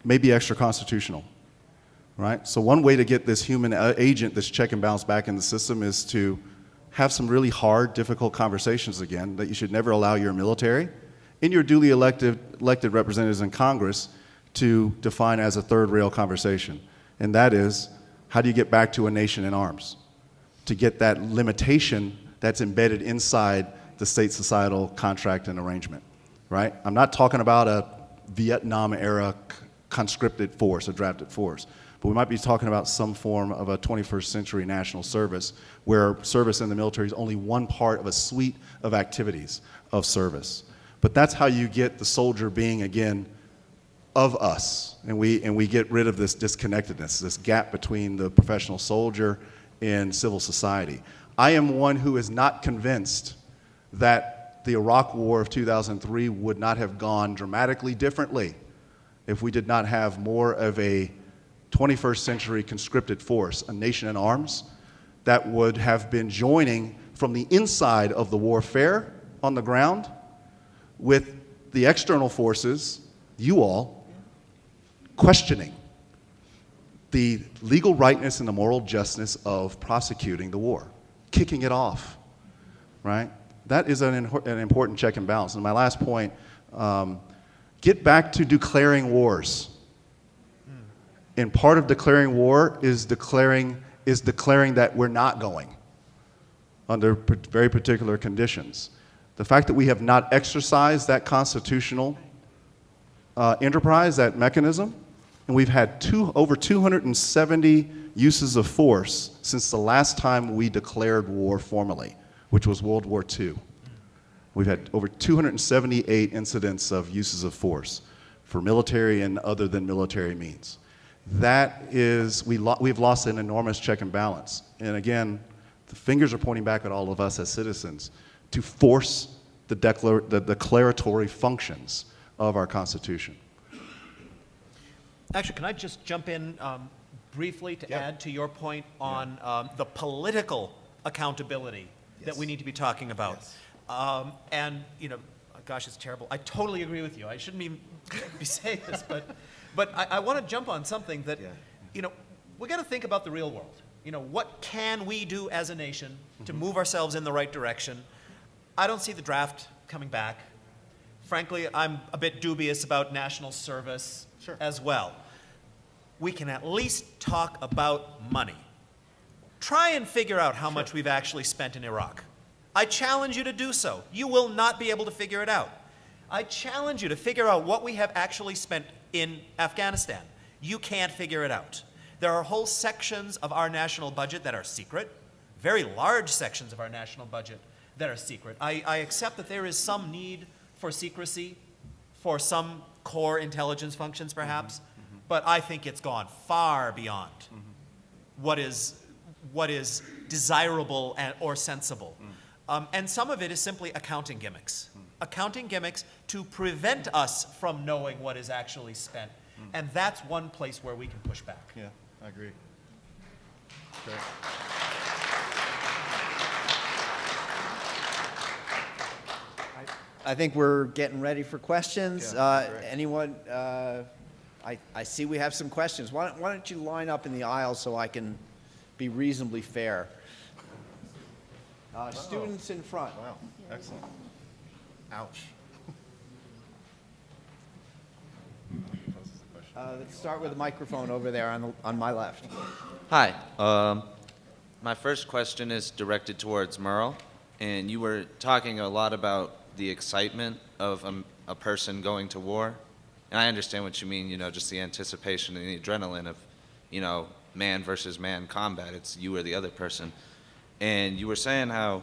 maybe extra constitutional, right? So one way to get this human agent, this check and balance back in the system, is to have some really hard, difficult conversations again, that you should never allow your military and your duly elected representatives in Congress to define as a third rail conversation. And that is, how do you get back to a nation in arms? To get that limitation that's embedded inside the state societal contract and arrangement. Right? I'm not talking about a Vietnam-era conscripted force, a drafted force, but we might be talking about some form of a 21st century national service, where service in the military is only one part of a suite of activities of service. But that's how you get the soldier being, again, of us, and we get rid of this disconnectedness, this gap between the professional soldier and civil society. I am one who is not convinced that the Iraq War of 2003 would not have gone dramatically differently if we did not have more of a 21st century conscripted force, a nation in arms, that would have been joining from the inside of the warfare on the ground with the external forces, you all, questioning the legal rightness and the moral justness of prosecuting the war, kicking it off, right? That is an important check and balance. And my last point, get back to declaring wars. And part of declaring war is declaring that we're not going under very particular conditions. The fact that we have not exercised that constitutional enterprise, that mechanism, and we've had over 270 uses of force since the last time we declared war formally, which was World War II. We've had over 278 incidents of uses of force for military and other than military means. That is, we've lost an enormous check and balance. And again, the fingers are pointing back at all of us as citizens to force the declaratory functions of our Constitution. Actually, can I just jump in briefly to add to your point on the political accountability that we need to be talking about? Yes. And, you know, gosh, it's terrible. I totally agree with you. I shouldn't even be saying this, but I want to jump on something that, you know, we got to think about the real world. You know, what can we do as a nation to move ourselves in the right direction? I don't see the draft coming back. Frankly, I'm a bit dubious about national service as well. We can at least talk about money. Try and figure out how much we've actually spent in Iraq. I challenge you to do so. You will not be able to figure it out. I challenge you to figure out what we have actually spent in Afghanistan. You can't figure it out. There are whole sections of our national budget that are secret, very large sections of our national budget that are secret. I accept that there is some need for secrecy for some core intelligence functions, perhaps, but I think it's gone far beyond what is desirable or sensible. And some of it is simply accounting gimmicks. Accounting gimmicks to prevent us from knowing what is actually spent. And that's one place where we can push back. Yeah, I agree. Great. I think we're getting ready for questions. Anyone? I see we have some questions. Why don't you line up in the aisle so I can be reasonably fair? Students in front. Wow, excellent. Ouch. Let's start with the microphone over there on my left. Hi. My first question is directed towards Merle, and you were talking a lot about the excitement of a person going to war, and I understand what you mean, you know, just the anticipation and the adrenaline of, you know, man versus man combat. It's you or the other person. And you were saying how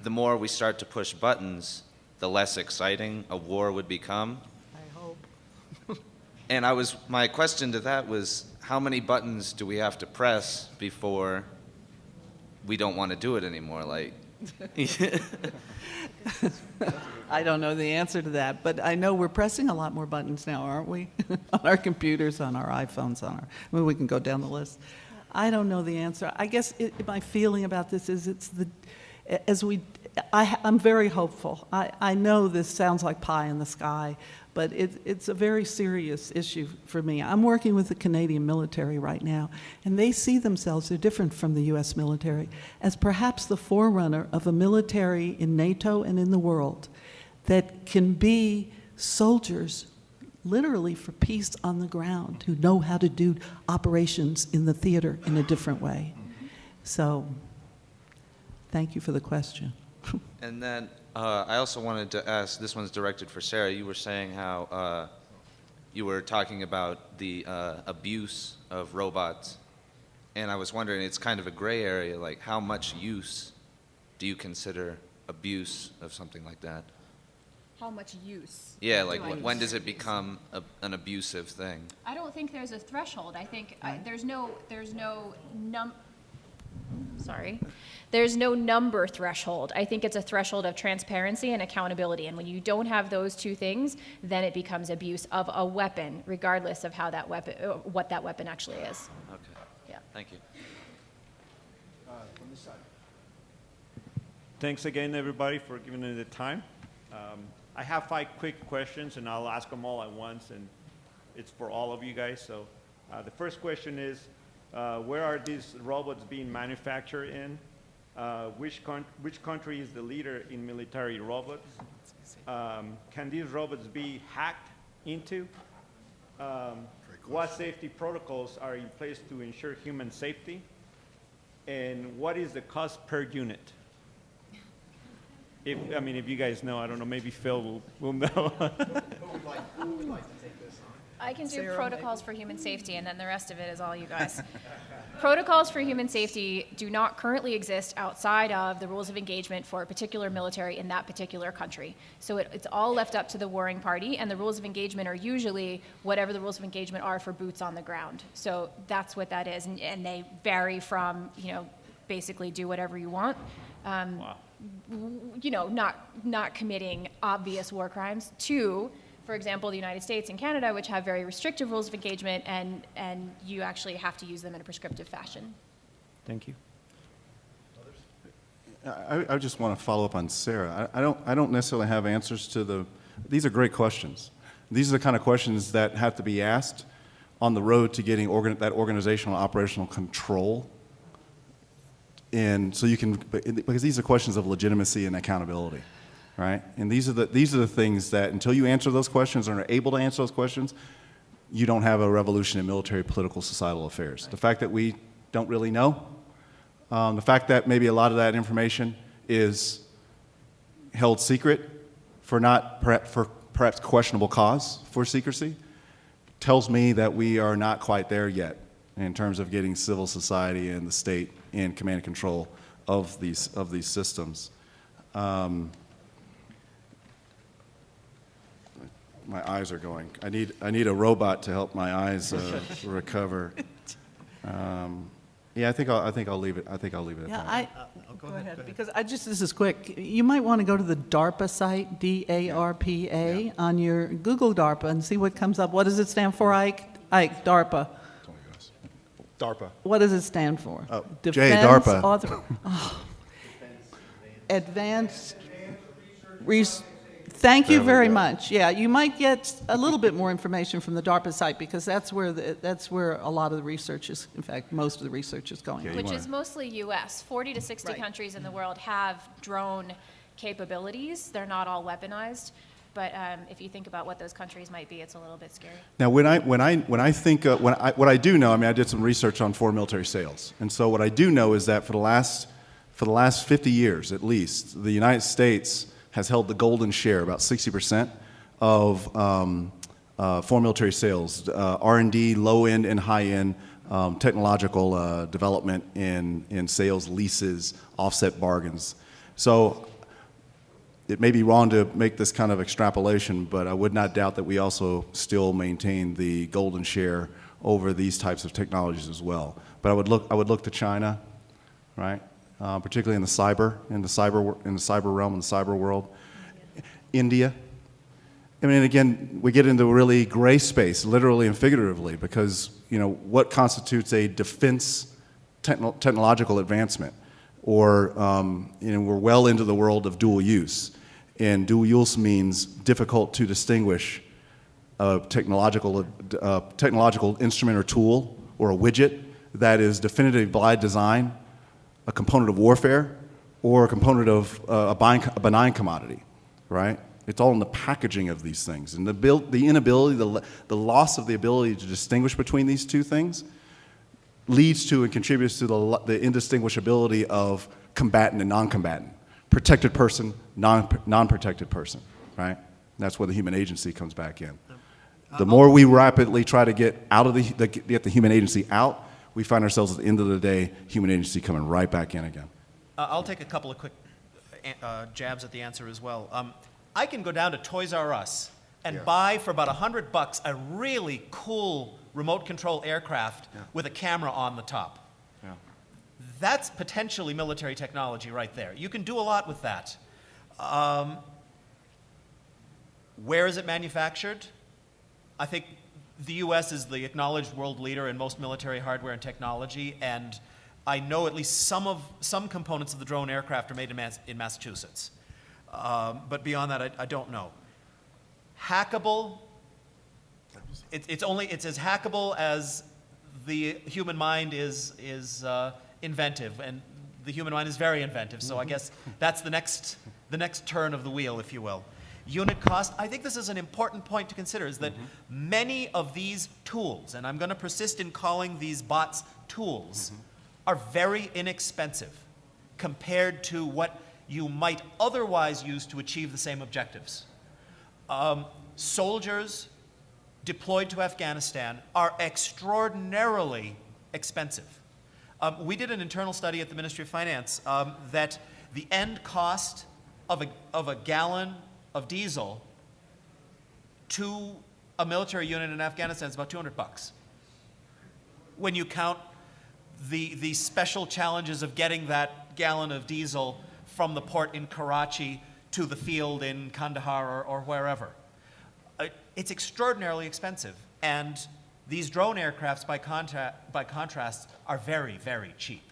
the more we start to push buttons, the less exciting a war would become. I hope. And my question to that was, how many buttons do we have to press before we don't want to do it anymore? Like, I don't know the answer to that, but I know we're pressing a lot more buttons now, aren't we? On our computers, on our iPhones, I mean, we can go down the list. I don't know the answer. I guess my feeling about this is I'm very hopeful. I know this sounds like pie in the sky, but it's a very serious issue for me. I'm working with the Canadian military right now, and they see themselves, they're different from the U.S. military, as perhaps the forerunner of a military in NATO and in the world that can be soldiers literally for peace on the ground, who know how to do operations in the theater in a different way. So, thank you for the question. and then I also wanted to ask, this one's directed for Sarah. You were saying how you were talking about the abuse of robots, and I was wondering, it's kind of a gray area, like how much use do you consider abuse of something like that? how much use? Yeah, like do I when use? does it become an abusive thing? I don't think there's a threshold. I think there's no number threshold. I think it's a threshold of transparency and accountability. And when you don't have those two things, then it becomes abuse of a weapon, regardless of how that weapon, what that weapon actually is. Okay, Yeah. thank you. Thanks again, everybody, for giving me the time. I have 5 quick questions, and I'll ask them all at once, and it's for all of you guys. So the first question is, where are these robots being manufactured in? Which country is the leader in military robots? Can these robots be hacked into? What safety protocols are in place to ensure human safety? And what is the cost per unit? If you guys know, I don't know, maybe Phil will know. I can do protocols for human safety, and then the rest of it is all you guys. Protocols for human safety do not currently exist outside of the rules of engagement for a particular military in that particular country. So it's all left up to the warring party, and the rules of engagement are usually whatever the rules of engagement are for boots on the ground. So that's what that is, and they vary from, basically do whatever you want. Wow. Not committing obvious war crimes, to, for example, the United States and Canada, which have very restrictive rules of engagement, and you actually have to use them in a prescriptive fashion. Thank you. I just want to follow up on Sarah. I don't necessarily have answers to these are great questions. These are the kind of questions that have to be asked on the road to getting that organizational operational control. And so because these are questions of legitimacy and accountability, right? And these are the things that until you answer those questions or are able to answer those questions, you don't have a revolution in military, political, societal affairs. The fact that we don't really know, the fact that maybe a lot of that information is held secret for perhaps questionable cause for secrecy, tells me that we are not quite there yet in terms of getting civil society and the state in command and control of these systems. My eyes are going. I need a robot to help my eyes recover. Yeah, I think I'll leave it. I think I'll leave it at Yeah, that. go ahead, because this is quick. You might want to go to the DARPA site, DARPA, on your Google DARPA and see what comes up. What does it stand for, Ike? Ike, DARPA. DARPA. What does it stand for? Oh, J, DARPA. Advanced Thank you very much. Yeah, you might get a little bit more information from the DARPA site, because that's where a lot of the research is, in fact, most of the research is going on. Which is mostly U.S. 40 to 60 Right. countries in the world have drone capabilities. They're not all weaponized, but if you think about what those countries might be, it's a little bit scary. Now, what I do know, I did some research on foreign military sales, and so what I do know is that for the last 50 years at least, the United States has held the golden share, about 60% of foreign military sales, R&D, low-end and high-end technological development in sales, leases, offset bargains. So it may be wrong to make this kind of extrapolation, but I would not doubt that we also still maintain the golden share over these types of technologies as well. But I would look to China, right? Particularly in the cyber realm, in the cyber world. India. Again, we get into really gray space, literally and figuratively, because what constitutes a defense technological advancement, or we're well into the world of dual use, and dual use means difficult to distinguish a technological instrument or tool or a widget that is definitively by design a component of warfare or a component of a benign commodity, right? It's all in the packaging of these things. And the inability, the loss of the ability to distinguish between these two things leads to and contributes to the indistinguishability of combatant and non-combatant, protected person, non-protected person, right? That's where the human agency comes back in. The more we rapidly try to get the human agency out, we find ourselves at the end of the day, human agency coming right back in again. I'll take a couple of quick jabs at the answer as well. I can go down to Toys R Us and Yeah. buy for about $100 a really cool remote control aircraft with a camera on the top. Yeah. That's potentially military technology right there. You can do a lot with that. Where is it manufactured? I think the U.S. is the acknowledged world leader in most military hardware and technology, and I know at least some components of the drone aircraft are made in Massachusetts. But beyond that, I don't know. Hackable, it's as hackable as the human mind is inventive, and the human mind is very inventive. So I guess that's the next turn of the wheel, if you will. Unit cost, I think this is an important point to consider, is that many of these tools, and I'm going to persist in calling these bots tools, are very inexpensive compared to what you might otherwise use to achieve the same objectives. Soldiers deployed to Afghanistan are extraordinarily expensive. We did an internal study at the Ministry of Finance that the end cost of a gallon of diesel to a military unit in Afghanistan is about $200. When you count the special challenges of getting that gallon of diesel from the port in Karachi to the field in Kandahar or wherever. It's extraordinarily expensive. And these drone aircrafts, by contrast, are very, very cheap.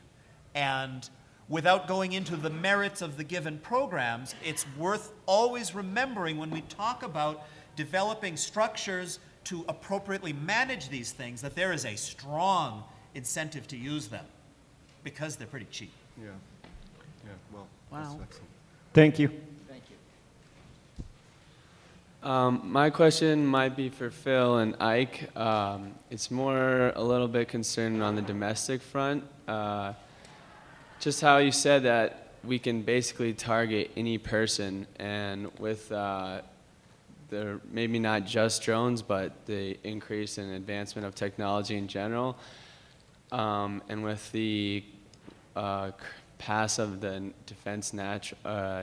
And without going into the merits of the given programs, it's worth always remembering when we talk about developing structures to appropriately manage these things that there is a strong incentive to use them because they're pretty cheap. Yeah. Yeah. Well, Wow. that's excellent. Thank you. My question might be for Phil and Ike. It's more a little bit concerned on the domestic front. Just how you said that we can basically target any person, and with the maybe not just drones, but the increase in advancement of technology in general, and with the pass of the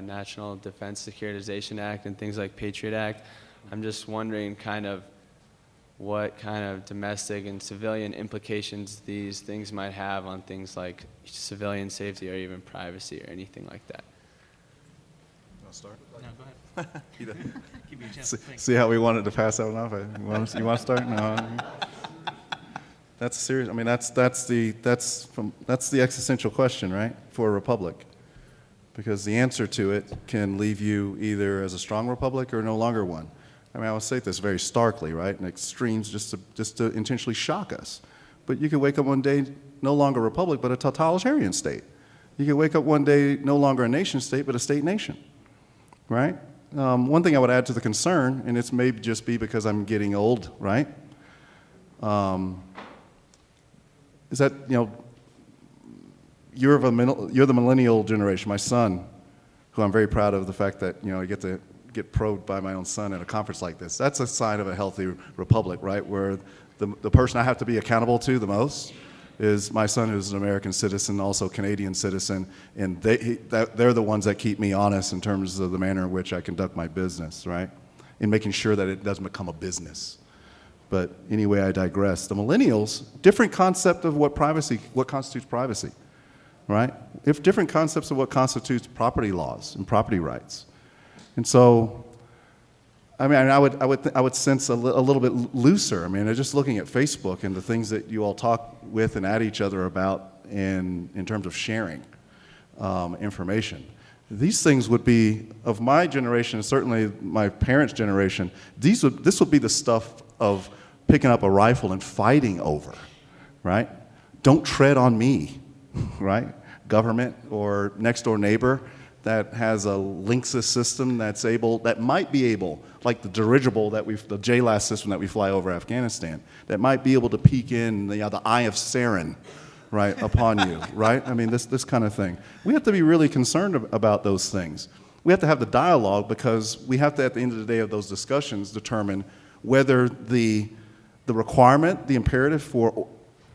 National Defense Securitization Act and things like Patriot Act, I'm just wondering kind of what kind of domestic and civilian implications these things might have on things like civilian safety or even privacy or anything like that. I'll start. No, go ahead. Give me a chance to think. See how we wanted to pass that one off? You want to start? No. That's serious. I mean, that's the existential question, right, for a republic, because the answer to it can leave you either as a strong republic or no longer one. I mean, I will say this very starkly, right, in extremes, just to intentionally shock us. But you could wake up one day no longer a republic, but a totalitarian state. You could wake up one day no longer a nation state, but a state nation, right? One thing I would add to the concern, and it's maybe just be because I'm getting old, right? Is that, you're the millennial generation. My son, who I'm very proud of the fact that, I get to get probed by my own son at a conference like this. That's a sign of a healthy republic, right? Where the person I have to be accountable to the most is my son, who's an American citizen, also Canadian citizen, and they're the ones that keep me honest in terms of the manner in which I conduct my business, right? In making sure that it doesn't become a business. But anyway, I digress. The millennials, different concept of what constitutes privacy, right? If different concepts of what constitutes property laws and property rights. And so, I mean, I would sense a little bit looser. I mean, just looking at Facebook and the things that you all talk with and at each other about in terms of sharing information. These things would be, of my generation, certainly my parents' generation, this would be the stuff of picking up a rifle and fighting over, right? Don't tread on me, right? Government or next door neighbor that has a Linksys system that might be able, like the dirigible the JLAS system that we fly over Afghanistan, that might be able to peek in the eye of Saren, right, upon you, right? I mean, this kind of thing. We have to be really concerned about those things. We have to have the dialogue because we have to, at the end of the day of those discussions, determine whether the requirement, the imperative for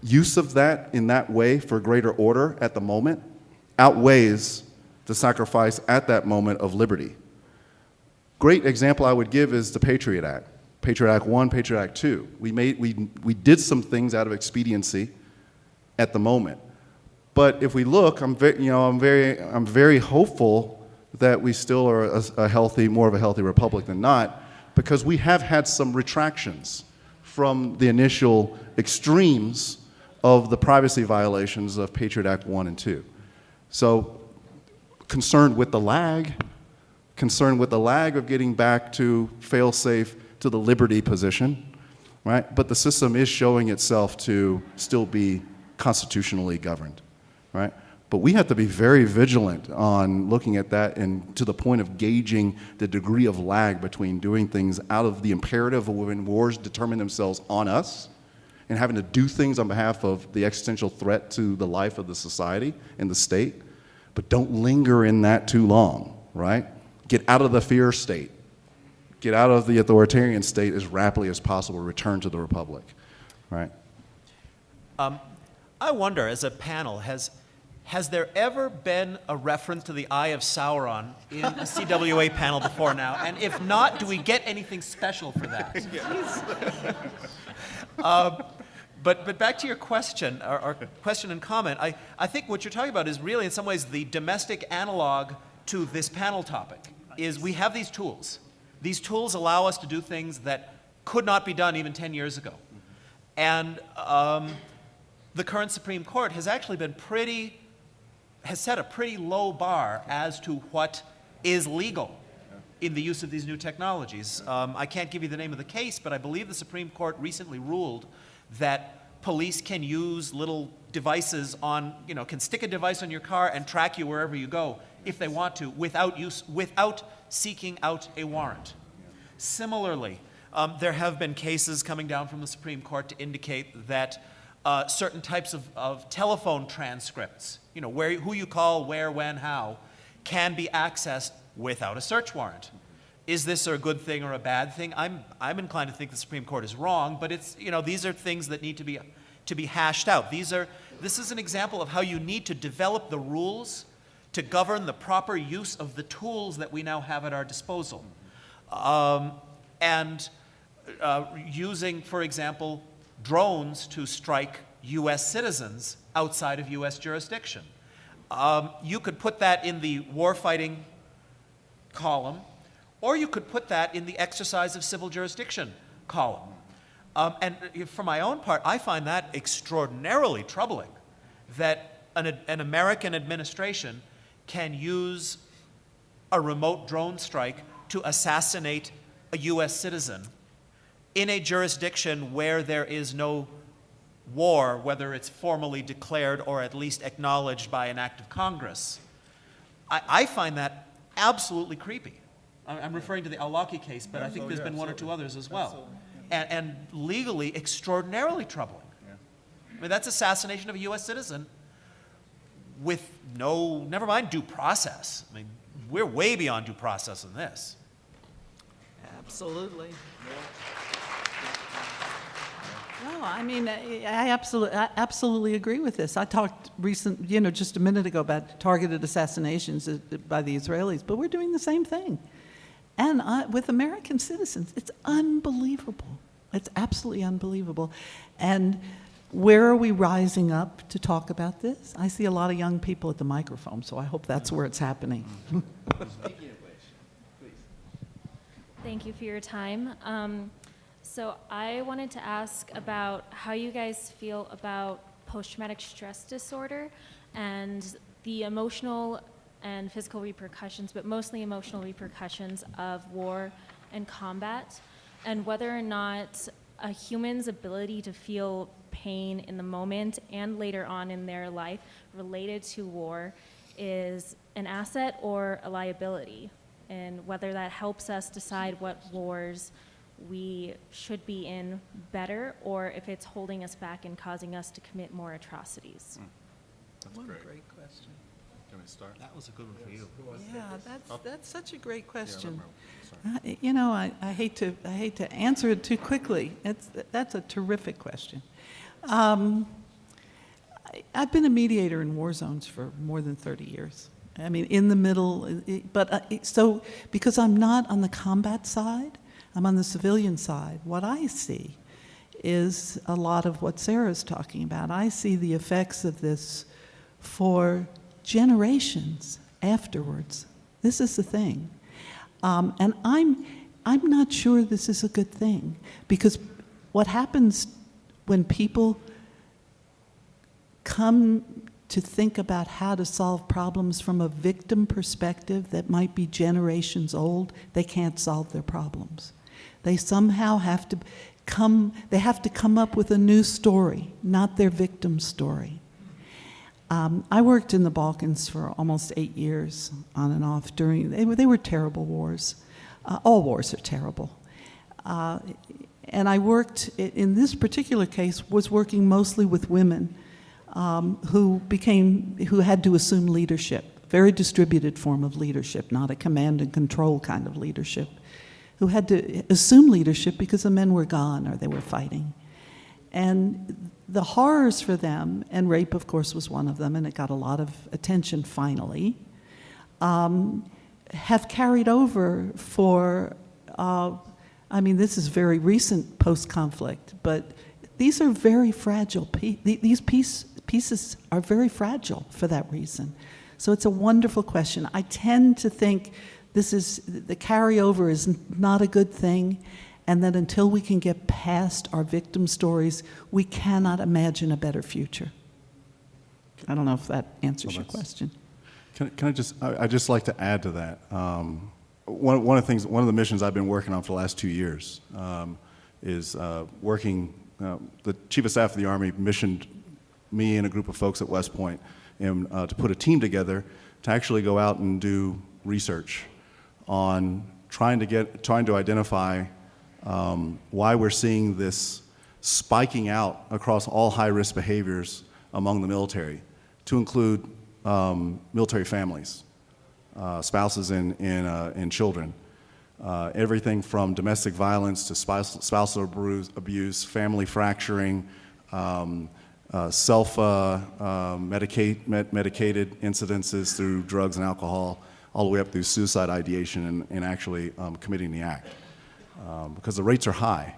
use of that in that way for greater order at the moment outweighs the sacrifice at that moment of liberty. great example I would give is the Patriot Act. Patriot Act 1, Patriot Act 2. We did some things out of expediency at the moment. But if we look, I'm very hopeful that we still are more of a healthy republic than not, because we have had some retractions from the initial extremes of the privacy violations of Patriot Act 1 and 2. So concerned with the lag of getting back to fail-safe to the liberty position, right? But the system is showing itself to still be constitutionally governed, right? But we have to be very vigilant on looking at that and to the point of gauging the degree of lag between doing things out of the imperative of when wars determine themselves on us and having to do things on behalf of the existential threat to the life of the society and the state, but don't linger in that too long, right? Get out of the fear state. Get out of the authoritarian state as rapidly as possible, return to the republic, right? I wonder, as a panel, has there ever been a reference to the Eye of Sauron in a CWA panel before now? And if not, do we get anything special for that? But back to your question, or question and comment, I think what you're talking about is really, in some ways, the domestic analog to this panel topic, is we have these tools. These tools allow us to do things that could not be done even 10 years ago. And the current Supreme Court has actually been has set a pretty low bar as to what is legal in the use of these new technologies. I can't give you the name of the case, but I believe the Supreme Court recently ruled that police can use little devices can stick a device on your car and track you wherever you go if they want to, without seeking out a warrant. Similarly, there have been cases coming down from the Supreme Court to indicate that certain types of telephone transcripts, who you call, where, when, how, can be accessed without a search warrant. Is this a good thing or a bad thing? I'm inclined to think the Supreme Court is wrong, but these are things that need to be hashed out. This is an example of how you need to develop the rules to govern the proper use of the tools that we now have at our disposal. Using, for example, drones to strike U.S. citizens outside of U.S. jurisdiction. You could put that in the warfighting column, or you could put that in the exercise of civil jurisdiction column. And for my own part, I find that extraordinarily troubling, that an American administration can use a remote drone strike to assassinate a U.S. citizen in a jurisdiction where there is no war, whether it's formally declared or at least acknowledged by an act of Congress. I find that absolutely creepy. I'm referring to the Al-Awlaki case, but I think there's been one or two others as well. And legally extraordinarily troubling. I mean, that's assassination of a U.S. citizen with never mind due process. I mean, we're way beyond due process in this. Absolutely. No, I mean, I absolutely agree with this. I talked just a minute ago about targeted assassinations by the Israelis, but we're doing the same thing. And with American citizens, it's unbelievable. It's absolutely unbelievable. And where are we rising up to talk about this? I see a lot of young people at the microphone, so I hope that's where it's happening. Thank you for your time. So I wanted to ask about how you guys feel about post-traumatic stress disorder and the emotional and physical repercussions, but mostly emotional repercussions of war and combat, and whether or not a human's ability to feel pain in the moment and later on in their life related to war is an asset or a liability, and whether that helps us decide what wars we should be in better, or if it's holding us back and causing us to commit more atrocities. What a great question. Can we start? That was a good one for you. Yeah, that's such a great question. I hate to answer it too quickly. That's a terrific question. I've been a mediator in war zones for more than 30 years, I mean, in the middle, so because I'm not on the combat side, I'm on the civilian side, what I see is a lot of what Sarah's talking about. I see the effects of this for generations afterwards. This is the thing. And I'm not sure this is a good thing, because what happens when people come to think about how to solve problems from a victim perspective that might be generations old, they can't solve their problems. They somehow have to come up with a new story, not their victim story. I worked in the Balkans for almost 8 years, on and off. They were terrible wars. All wars are terrible. And I worked, in this particular case, was working mostly with women who had to assume leadership, very distributed form of leadership, not a command and control kind of leadership, who had to assume leadership because the men were gone or they were fighting. And the horrors for them, and rape, of course, was one of them, and it got a lot of attention finally, have carried over for, this is very recent post-conflict, but these are very fragile. These pieces are very fragile for that reason. So it's a wonderful question. I tend to think the carryover is not a good thing, and that until we can get past our victim stories, we cannot imagine a better future. I don't know if that answers your question. Can I just like to add to that. One of the missions I've been working on for the last 2 years is working. The Chief of Staff of the Army missioned me and a group of folks at West Point to put a team together to actually go out and do research on trying to identify why we're seeing this spiking out across all high-risk behaviors among the military, to include military families, spouses and children. Everything from domestic violence to spousal abuse, family fracturing, medicated incidences through drugs and alcohol, all the way up through suicide ideation and actually committing the act. Because the rates are high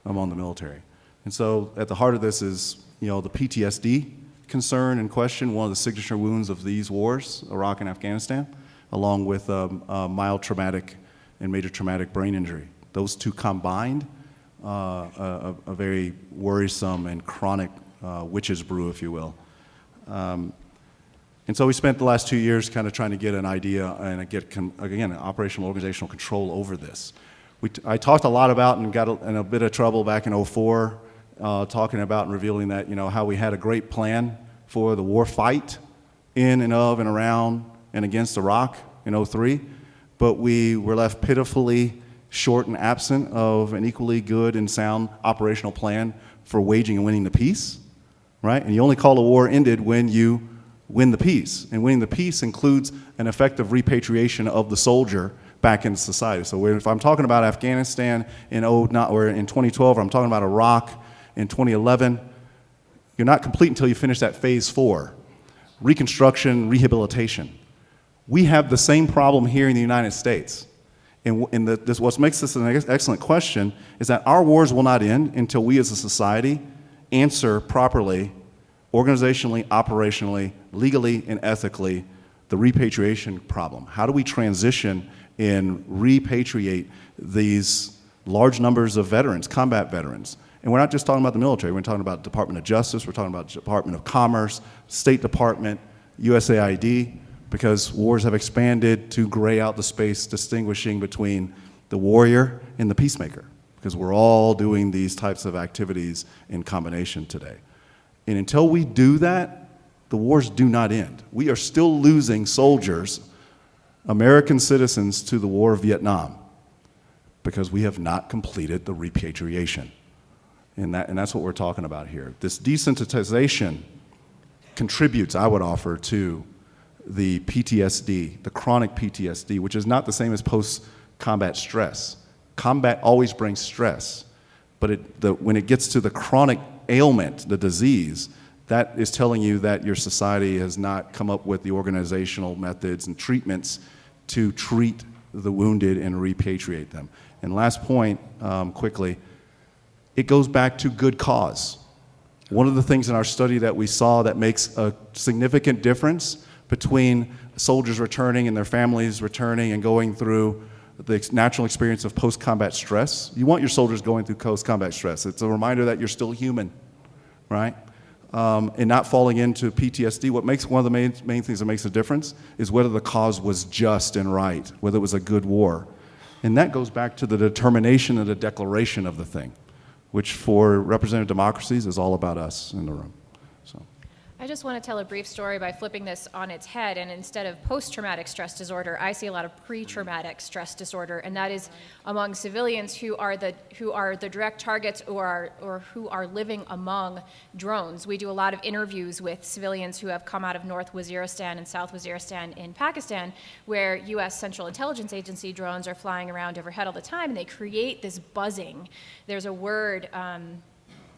among the military. And so at the heart of this is, the PTSD concern and question, one of the signature wounds of these wars, Iraq and Afghanistan, along with mild traumatic and major traumatic brain injury. Those two combined, a very worrisome and chronic witch's brew, if you will. And so we spent the last 2 years kind of trying to get an idea and get, again, operational organizational control over this. I talked a lot about and got in a bit of trouble back in 2004, talking about and revealing that, how we had a great plan for the war fight in and of and around and against Iraq in 2003, but we were left pitifully short and absent of an equally good and sound operational plan for waging and winning the peace, right? And you only call a war ended when you win the peace. And winning the peace includes an effective repatriation of the soldier back into society. So if I'm talking about Afghanistan in 2012, or I'm talking about Iraq in 2011, you're not complete until you finish that phase 4, reconstruction, rehabilitation. We have the same problem here in the United States. And what makes this an excellent question is that our wars will not end until we as a society answer properly, organizationally, operationally, legally, and ethically, the repatriation problem. How do we transition and repatriate these large numbers of veterans, combat veterans? And we're not just talking about the military. We're talking about Department of Justice. We're talking about Department of Commerce, State Department, USAID, because wars have expanded to gray out the space distinguishing between the warrior and the peacemaker, because we're all doing these types of activities in combination today. And until we do that, the wars do not end. We are still losing soldiers, American citizens, to the war of Vietnam because we have not completed the repatriation. And that's what we're talking about here. This desensitization contributes, I would offer, to the PTSD, the chronic PTSD, which is not the same as post-combat stress. Combat always brings stress, but when it gets to the chronic ailment, the disease, that is telling you that your society has not come up with the organizational methods and treatments to treat the wounded and repatriate them. And last point, quickly, it goes back to good cause. One of the things in our study that we saw that makes a significant difference between soldiers returning and their families returning and going through the natural experience of post-combat stress. You want your soldiers going through post-combat stress. It's a reminder that you're still human, right? And not falling into PTSD. What makes one of the main things that makes a difference is whether the cause was just and right, whether it was a good war. And that goes back to the determination and the declaration of the thing, which for representative democracies is all about us in the room. So. I just want to tell a brief story by flipping this on its head, and instead of post-traumatic stress disorder, I see a lot of pre-traumatic stress disorder, and that is among civilians who are the direct targets or who are living among drones. We do a lot of interviews with civilians who have come out of North Waziristan and South Waziristan in Pakistan, where U.S. Central Intelligence Agency drones are flying around overhead all the time, and they create this buzzing. There's a word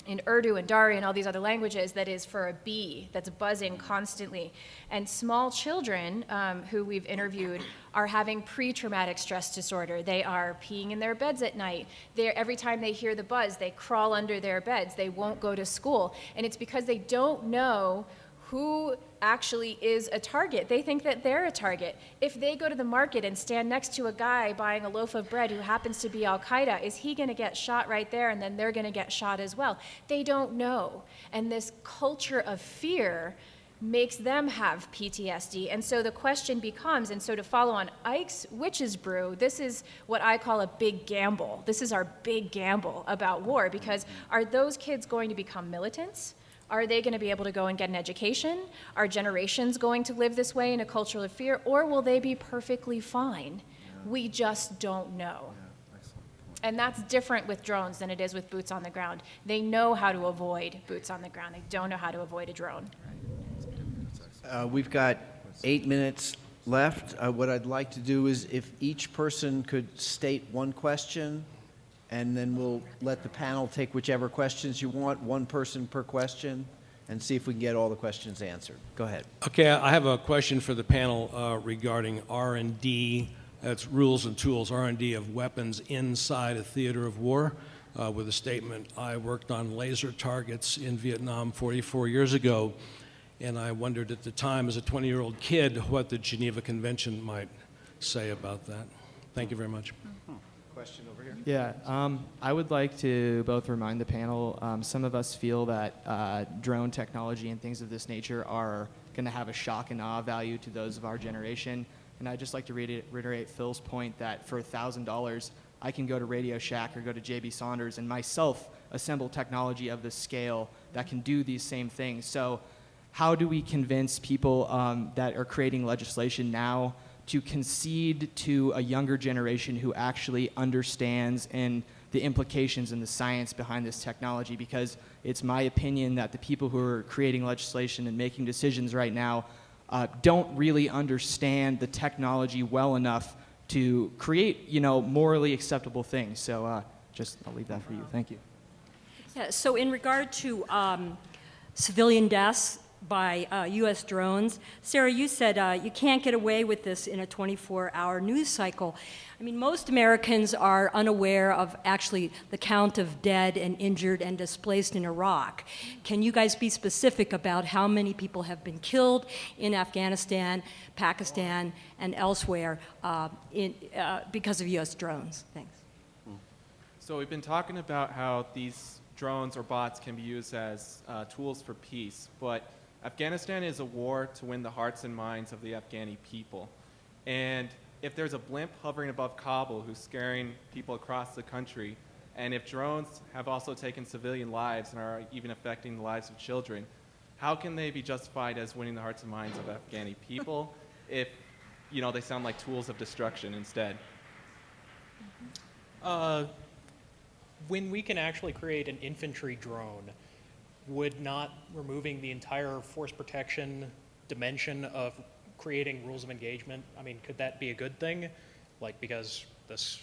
in Urdu and Dari and all these other languages that is for a bee that's buzzing constantly. And small children who we've interviewed are having pre-traumatic stress disorder. They are peeing in their beds at night. Every time they hear the buzz, they crawl under their beds. They won't go to school. And it's because they don't know who actually is a target. They think that they're a target. If they go to the market and stand next to a guy buying a loaf of bread who happens to be Al-Qaeda, is he going to get shot right there and then they're going to get shot as well? They don't know. And this culture of fear makes them have PTSD. And so the question becomes, and so to follow on Ike's Witch's Brew, this is what I call a big gamble. This is our big gamble about war, because are those kids going to become militants? Are they going to be able to go and get an education? Are generations going to live this way in a culture of fear? Or will they be perfectly fine? We just don't know. And that's different with drones than it is with boots on the ground. They know how to avoid boots on the ground. They don't know how to avoid a drone. We've got 8 minutes left. What I'd like to do is if each person could state one question, and then we'll let the panel take whichever questions you want, one person per question, and see if we can get all the questions answered. Go ahead. Okay, I have a question for the panel regarding R&D. That's rules and tools, R&D of weapons inside a theater of war. With a statement, I worked on laser targets in Vietnam 44 years ago, and I wondered at the time, as a 20-year-old kid, what the Geneva Convention might say about that. Thank you very much. Question over here. Yeah, I would like to both remind the panel, some of us feel that drone technology and things of this nature are going to have a shock and awe value to those of our generation. And I'd just like to reiterate Phil's point that for $1,000, I can go to Radio Shack or go to J.B. Saunders and myself assemble technology of this scale that can do these same things. So how do we convince people that are creating legislation now to concede to a younger generation who actually understands and the implications and the science behind this technology? Because it's my opinion that the people who are creating legislation and making decisions right now don't really understand the technology well enough to create, morally acceptable things. So I'll leave that for you. Thank you. Yeah, so in regard to civilian deaths by U.S. drones, Sarah, you said you can't get away with this in a 24-hour news cycle. I mean, most Americans are unaware of actually the count of dead and injured and displaced in Iraq. Can you guys be specific about how many people have been killed in Afghanistan, Pakistan, and elsewhere because of U.S. drones? Thanks. So we've been talking about how these drones or bots can be used as tools for peace, but Afghanistan is a war to win the hearts and minds of the Afghani people. And if there's a blimp hovering above Kabul who's scaring people across the country, and if drones have also taken civilian lives and are even affecting the lives of children, how can they be justified as winning the hearts and minds of Afghani people if, they sound like tools of destruction instead? When we can actually create an infantry drone, would not removing the entire force protection dimension of creating rules of engagement, could that be a good thing? Because this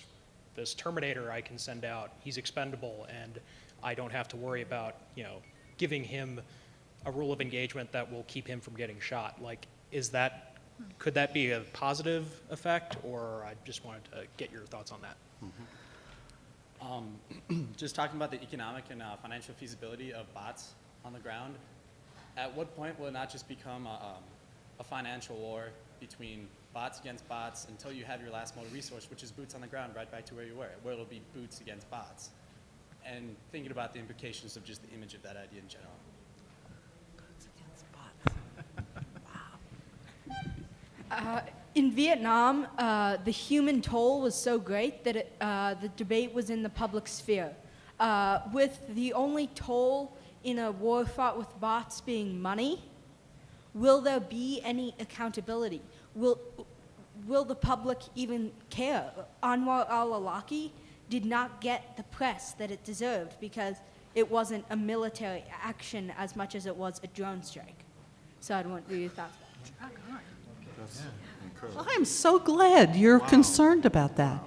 Terminator I can send out, he's expendable, and I don't have to worry about, giving him a rule of engagement that will keep him from getting shot. Like, could that be a positive effect, or I just wanted to get your thoughts on that? Just talking about the economic and financial feasibility of bots on the ground, at what point will it not just become a financial war between bots against bots until you have your last mode of resource, which is boots on the ground right back to where you were, where it'll be boots against bots? And thinking about the implications of just the image of that idea in general. In Vietnam, the human toll was so great that the debate was in the public sphere. With the only toll in a war fought with bots being money, will there be any accountability? Will the public even care? Anwar al-Awlaki did not get the press that it deserved because it wasn't a military action as much as it was a drone strike. So I'd want your thoughts on that. I'm so glad you're concerned about that.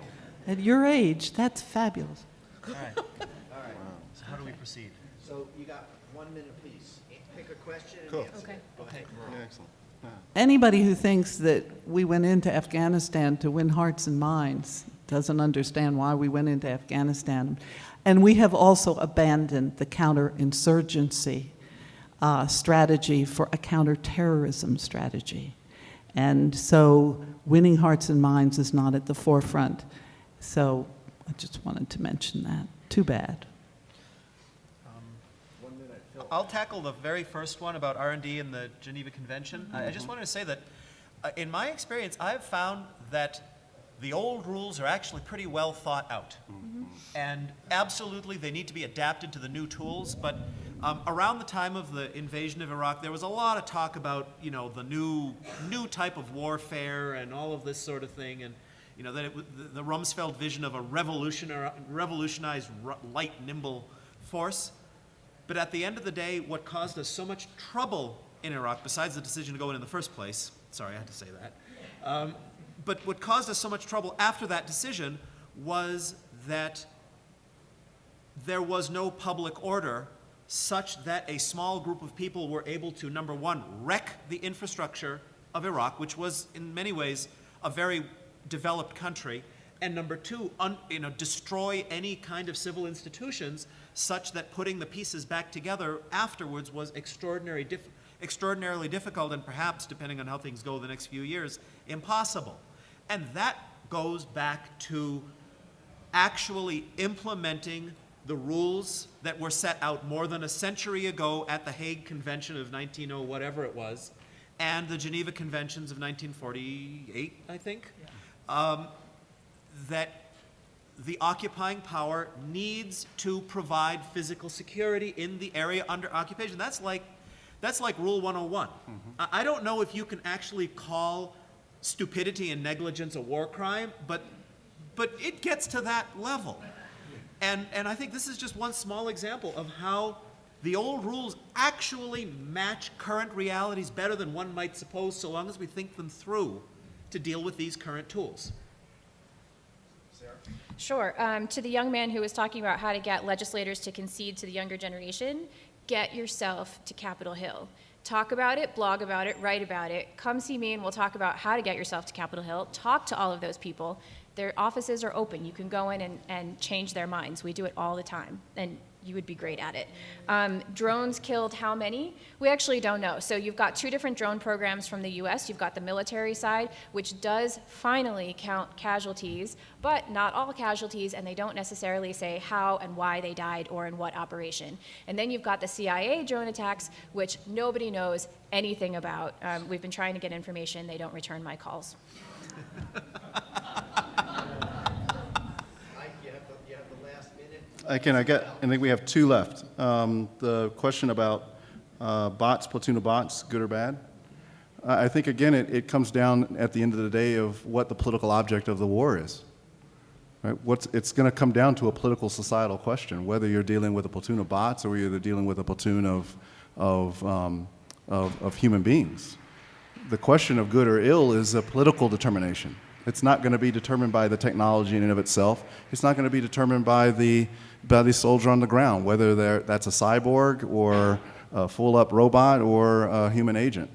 At your age, that's fabulous. All right. All right. So how do we proceed? So you got 1 minute, please. Pick a question and Cool. answer. Okay. Okay. Yeah, excellent. Anybody who thinks that we went into Afghanistan to win hearts and minds doesn't understand why we went into Afghanistan. And we have also abandoned the counterinsurgency strategy for a counterterrorism strategy. And so winning hearts and minds is not at the forefront. So I just wanted to mention that. Too bad. I'll tackle the very first one about R&D and the Geneva Convention. I just wanted to say that in my experience, I've found that the old rules are actually pretty well thought out. And absolutely, they need to be adapted to the new tools. But around the time of the invasion of Iraq, there was a lot of talk about, you know, the new type of warfare and all of this sort of thing. And, you know, that the Rumsfeld vision of a revolutionized, light, nimble force. But at the end of the day, what caused us so much trouble in Iraq, besides the decision to go in the first place, sorry, I had to say that, but what caused us so much trouble after that decision was that there was no public order such that a small group of people were able to, number one, wreck the infrastructure of Iraq, which was in many ways a very developed country, and number two, destroy any kind of civil institutions such that putting the pieces back together afterwards was extraordinarily difficult and perhaps, depending on how things go the next few years, impossible. And that goes back to actually implementing the rules that were set out more than a century ago at the Hague Convention of 1900, whatever it was, and the Geneva Conventions of 1948, I think, that the occupying power needs to provide physical security in the area under occupation. That's like Rule 101. I don't know if you can actually call stupidity and negligence a war crime, but it gets to that level. And I think this is just one small example of how the old rules actually match current realities better than one might suppose, so long as we think them through to deal with these current tools. Sure. To the young man who was talking about how to get legislators to concede to the younger generation, get yourself to Capitol Hill. Talk about it, blog about it, write about it. Come see me and we'll talk about how to get yourself to Capitol Hill. Talk to all of those people. Their offices are open. You can go in and change their minds. We do it all the time, and you would be great at it. Drones killed how many? We actually don't know. So you've got two different drone programs from the US. You've got the military side, which does finally count casualties, but not all casualties, and they don't necessarily say how and why they died or in what operation. And then you've got the CIA drone attacks, which nobody knows anything about. We've been trying to get information. They don't return my calls. I think we have two left. The question about bots, platoon of bots, good or bad. I think, again, it comes down at the end of the day of what the political object of the war is. Right? It's going to come down to a political societal question, whether you're dealing with a platoon of bots or you're dealing with a platoon of human beings. The question of good or ill is a political determination. It's not going to be determined by the technology in and of itself. It's not going to be determined by the soldier on the ground, whether that's a cyborg or a full-up robot or a human agent.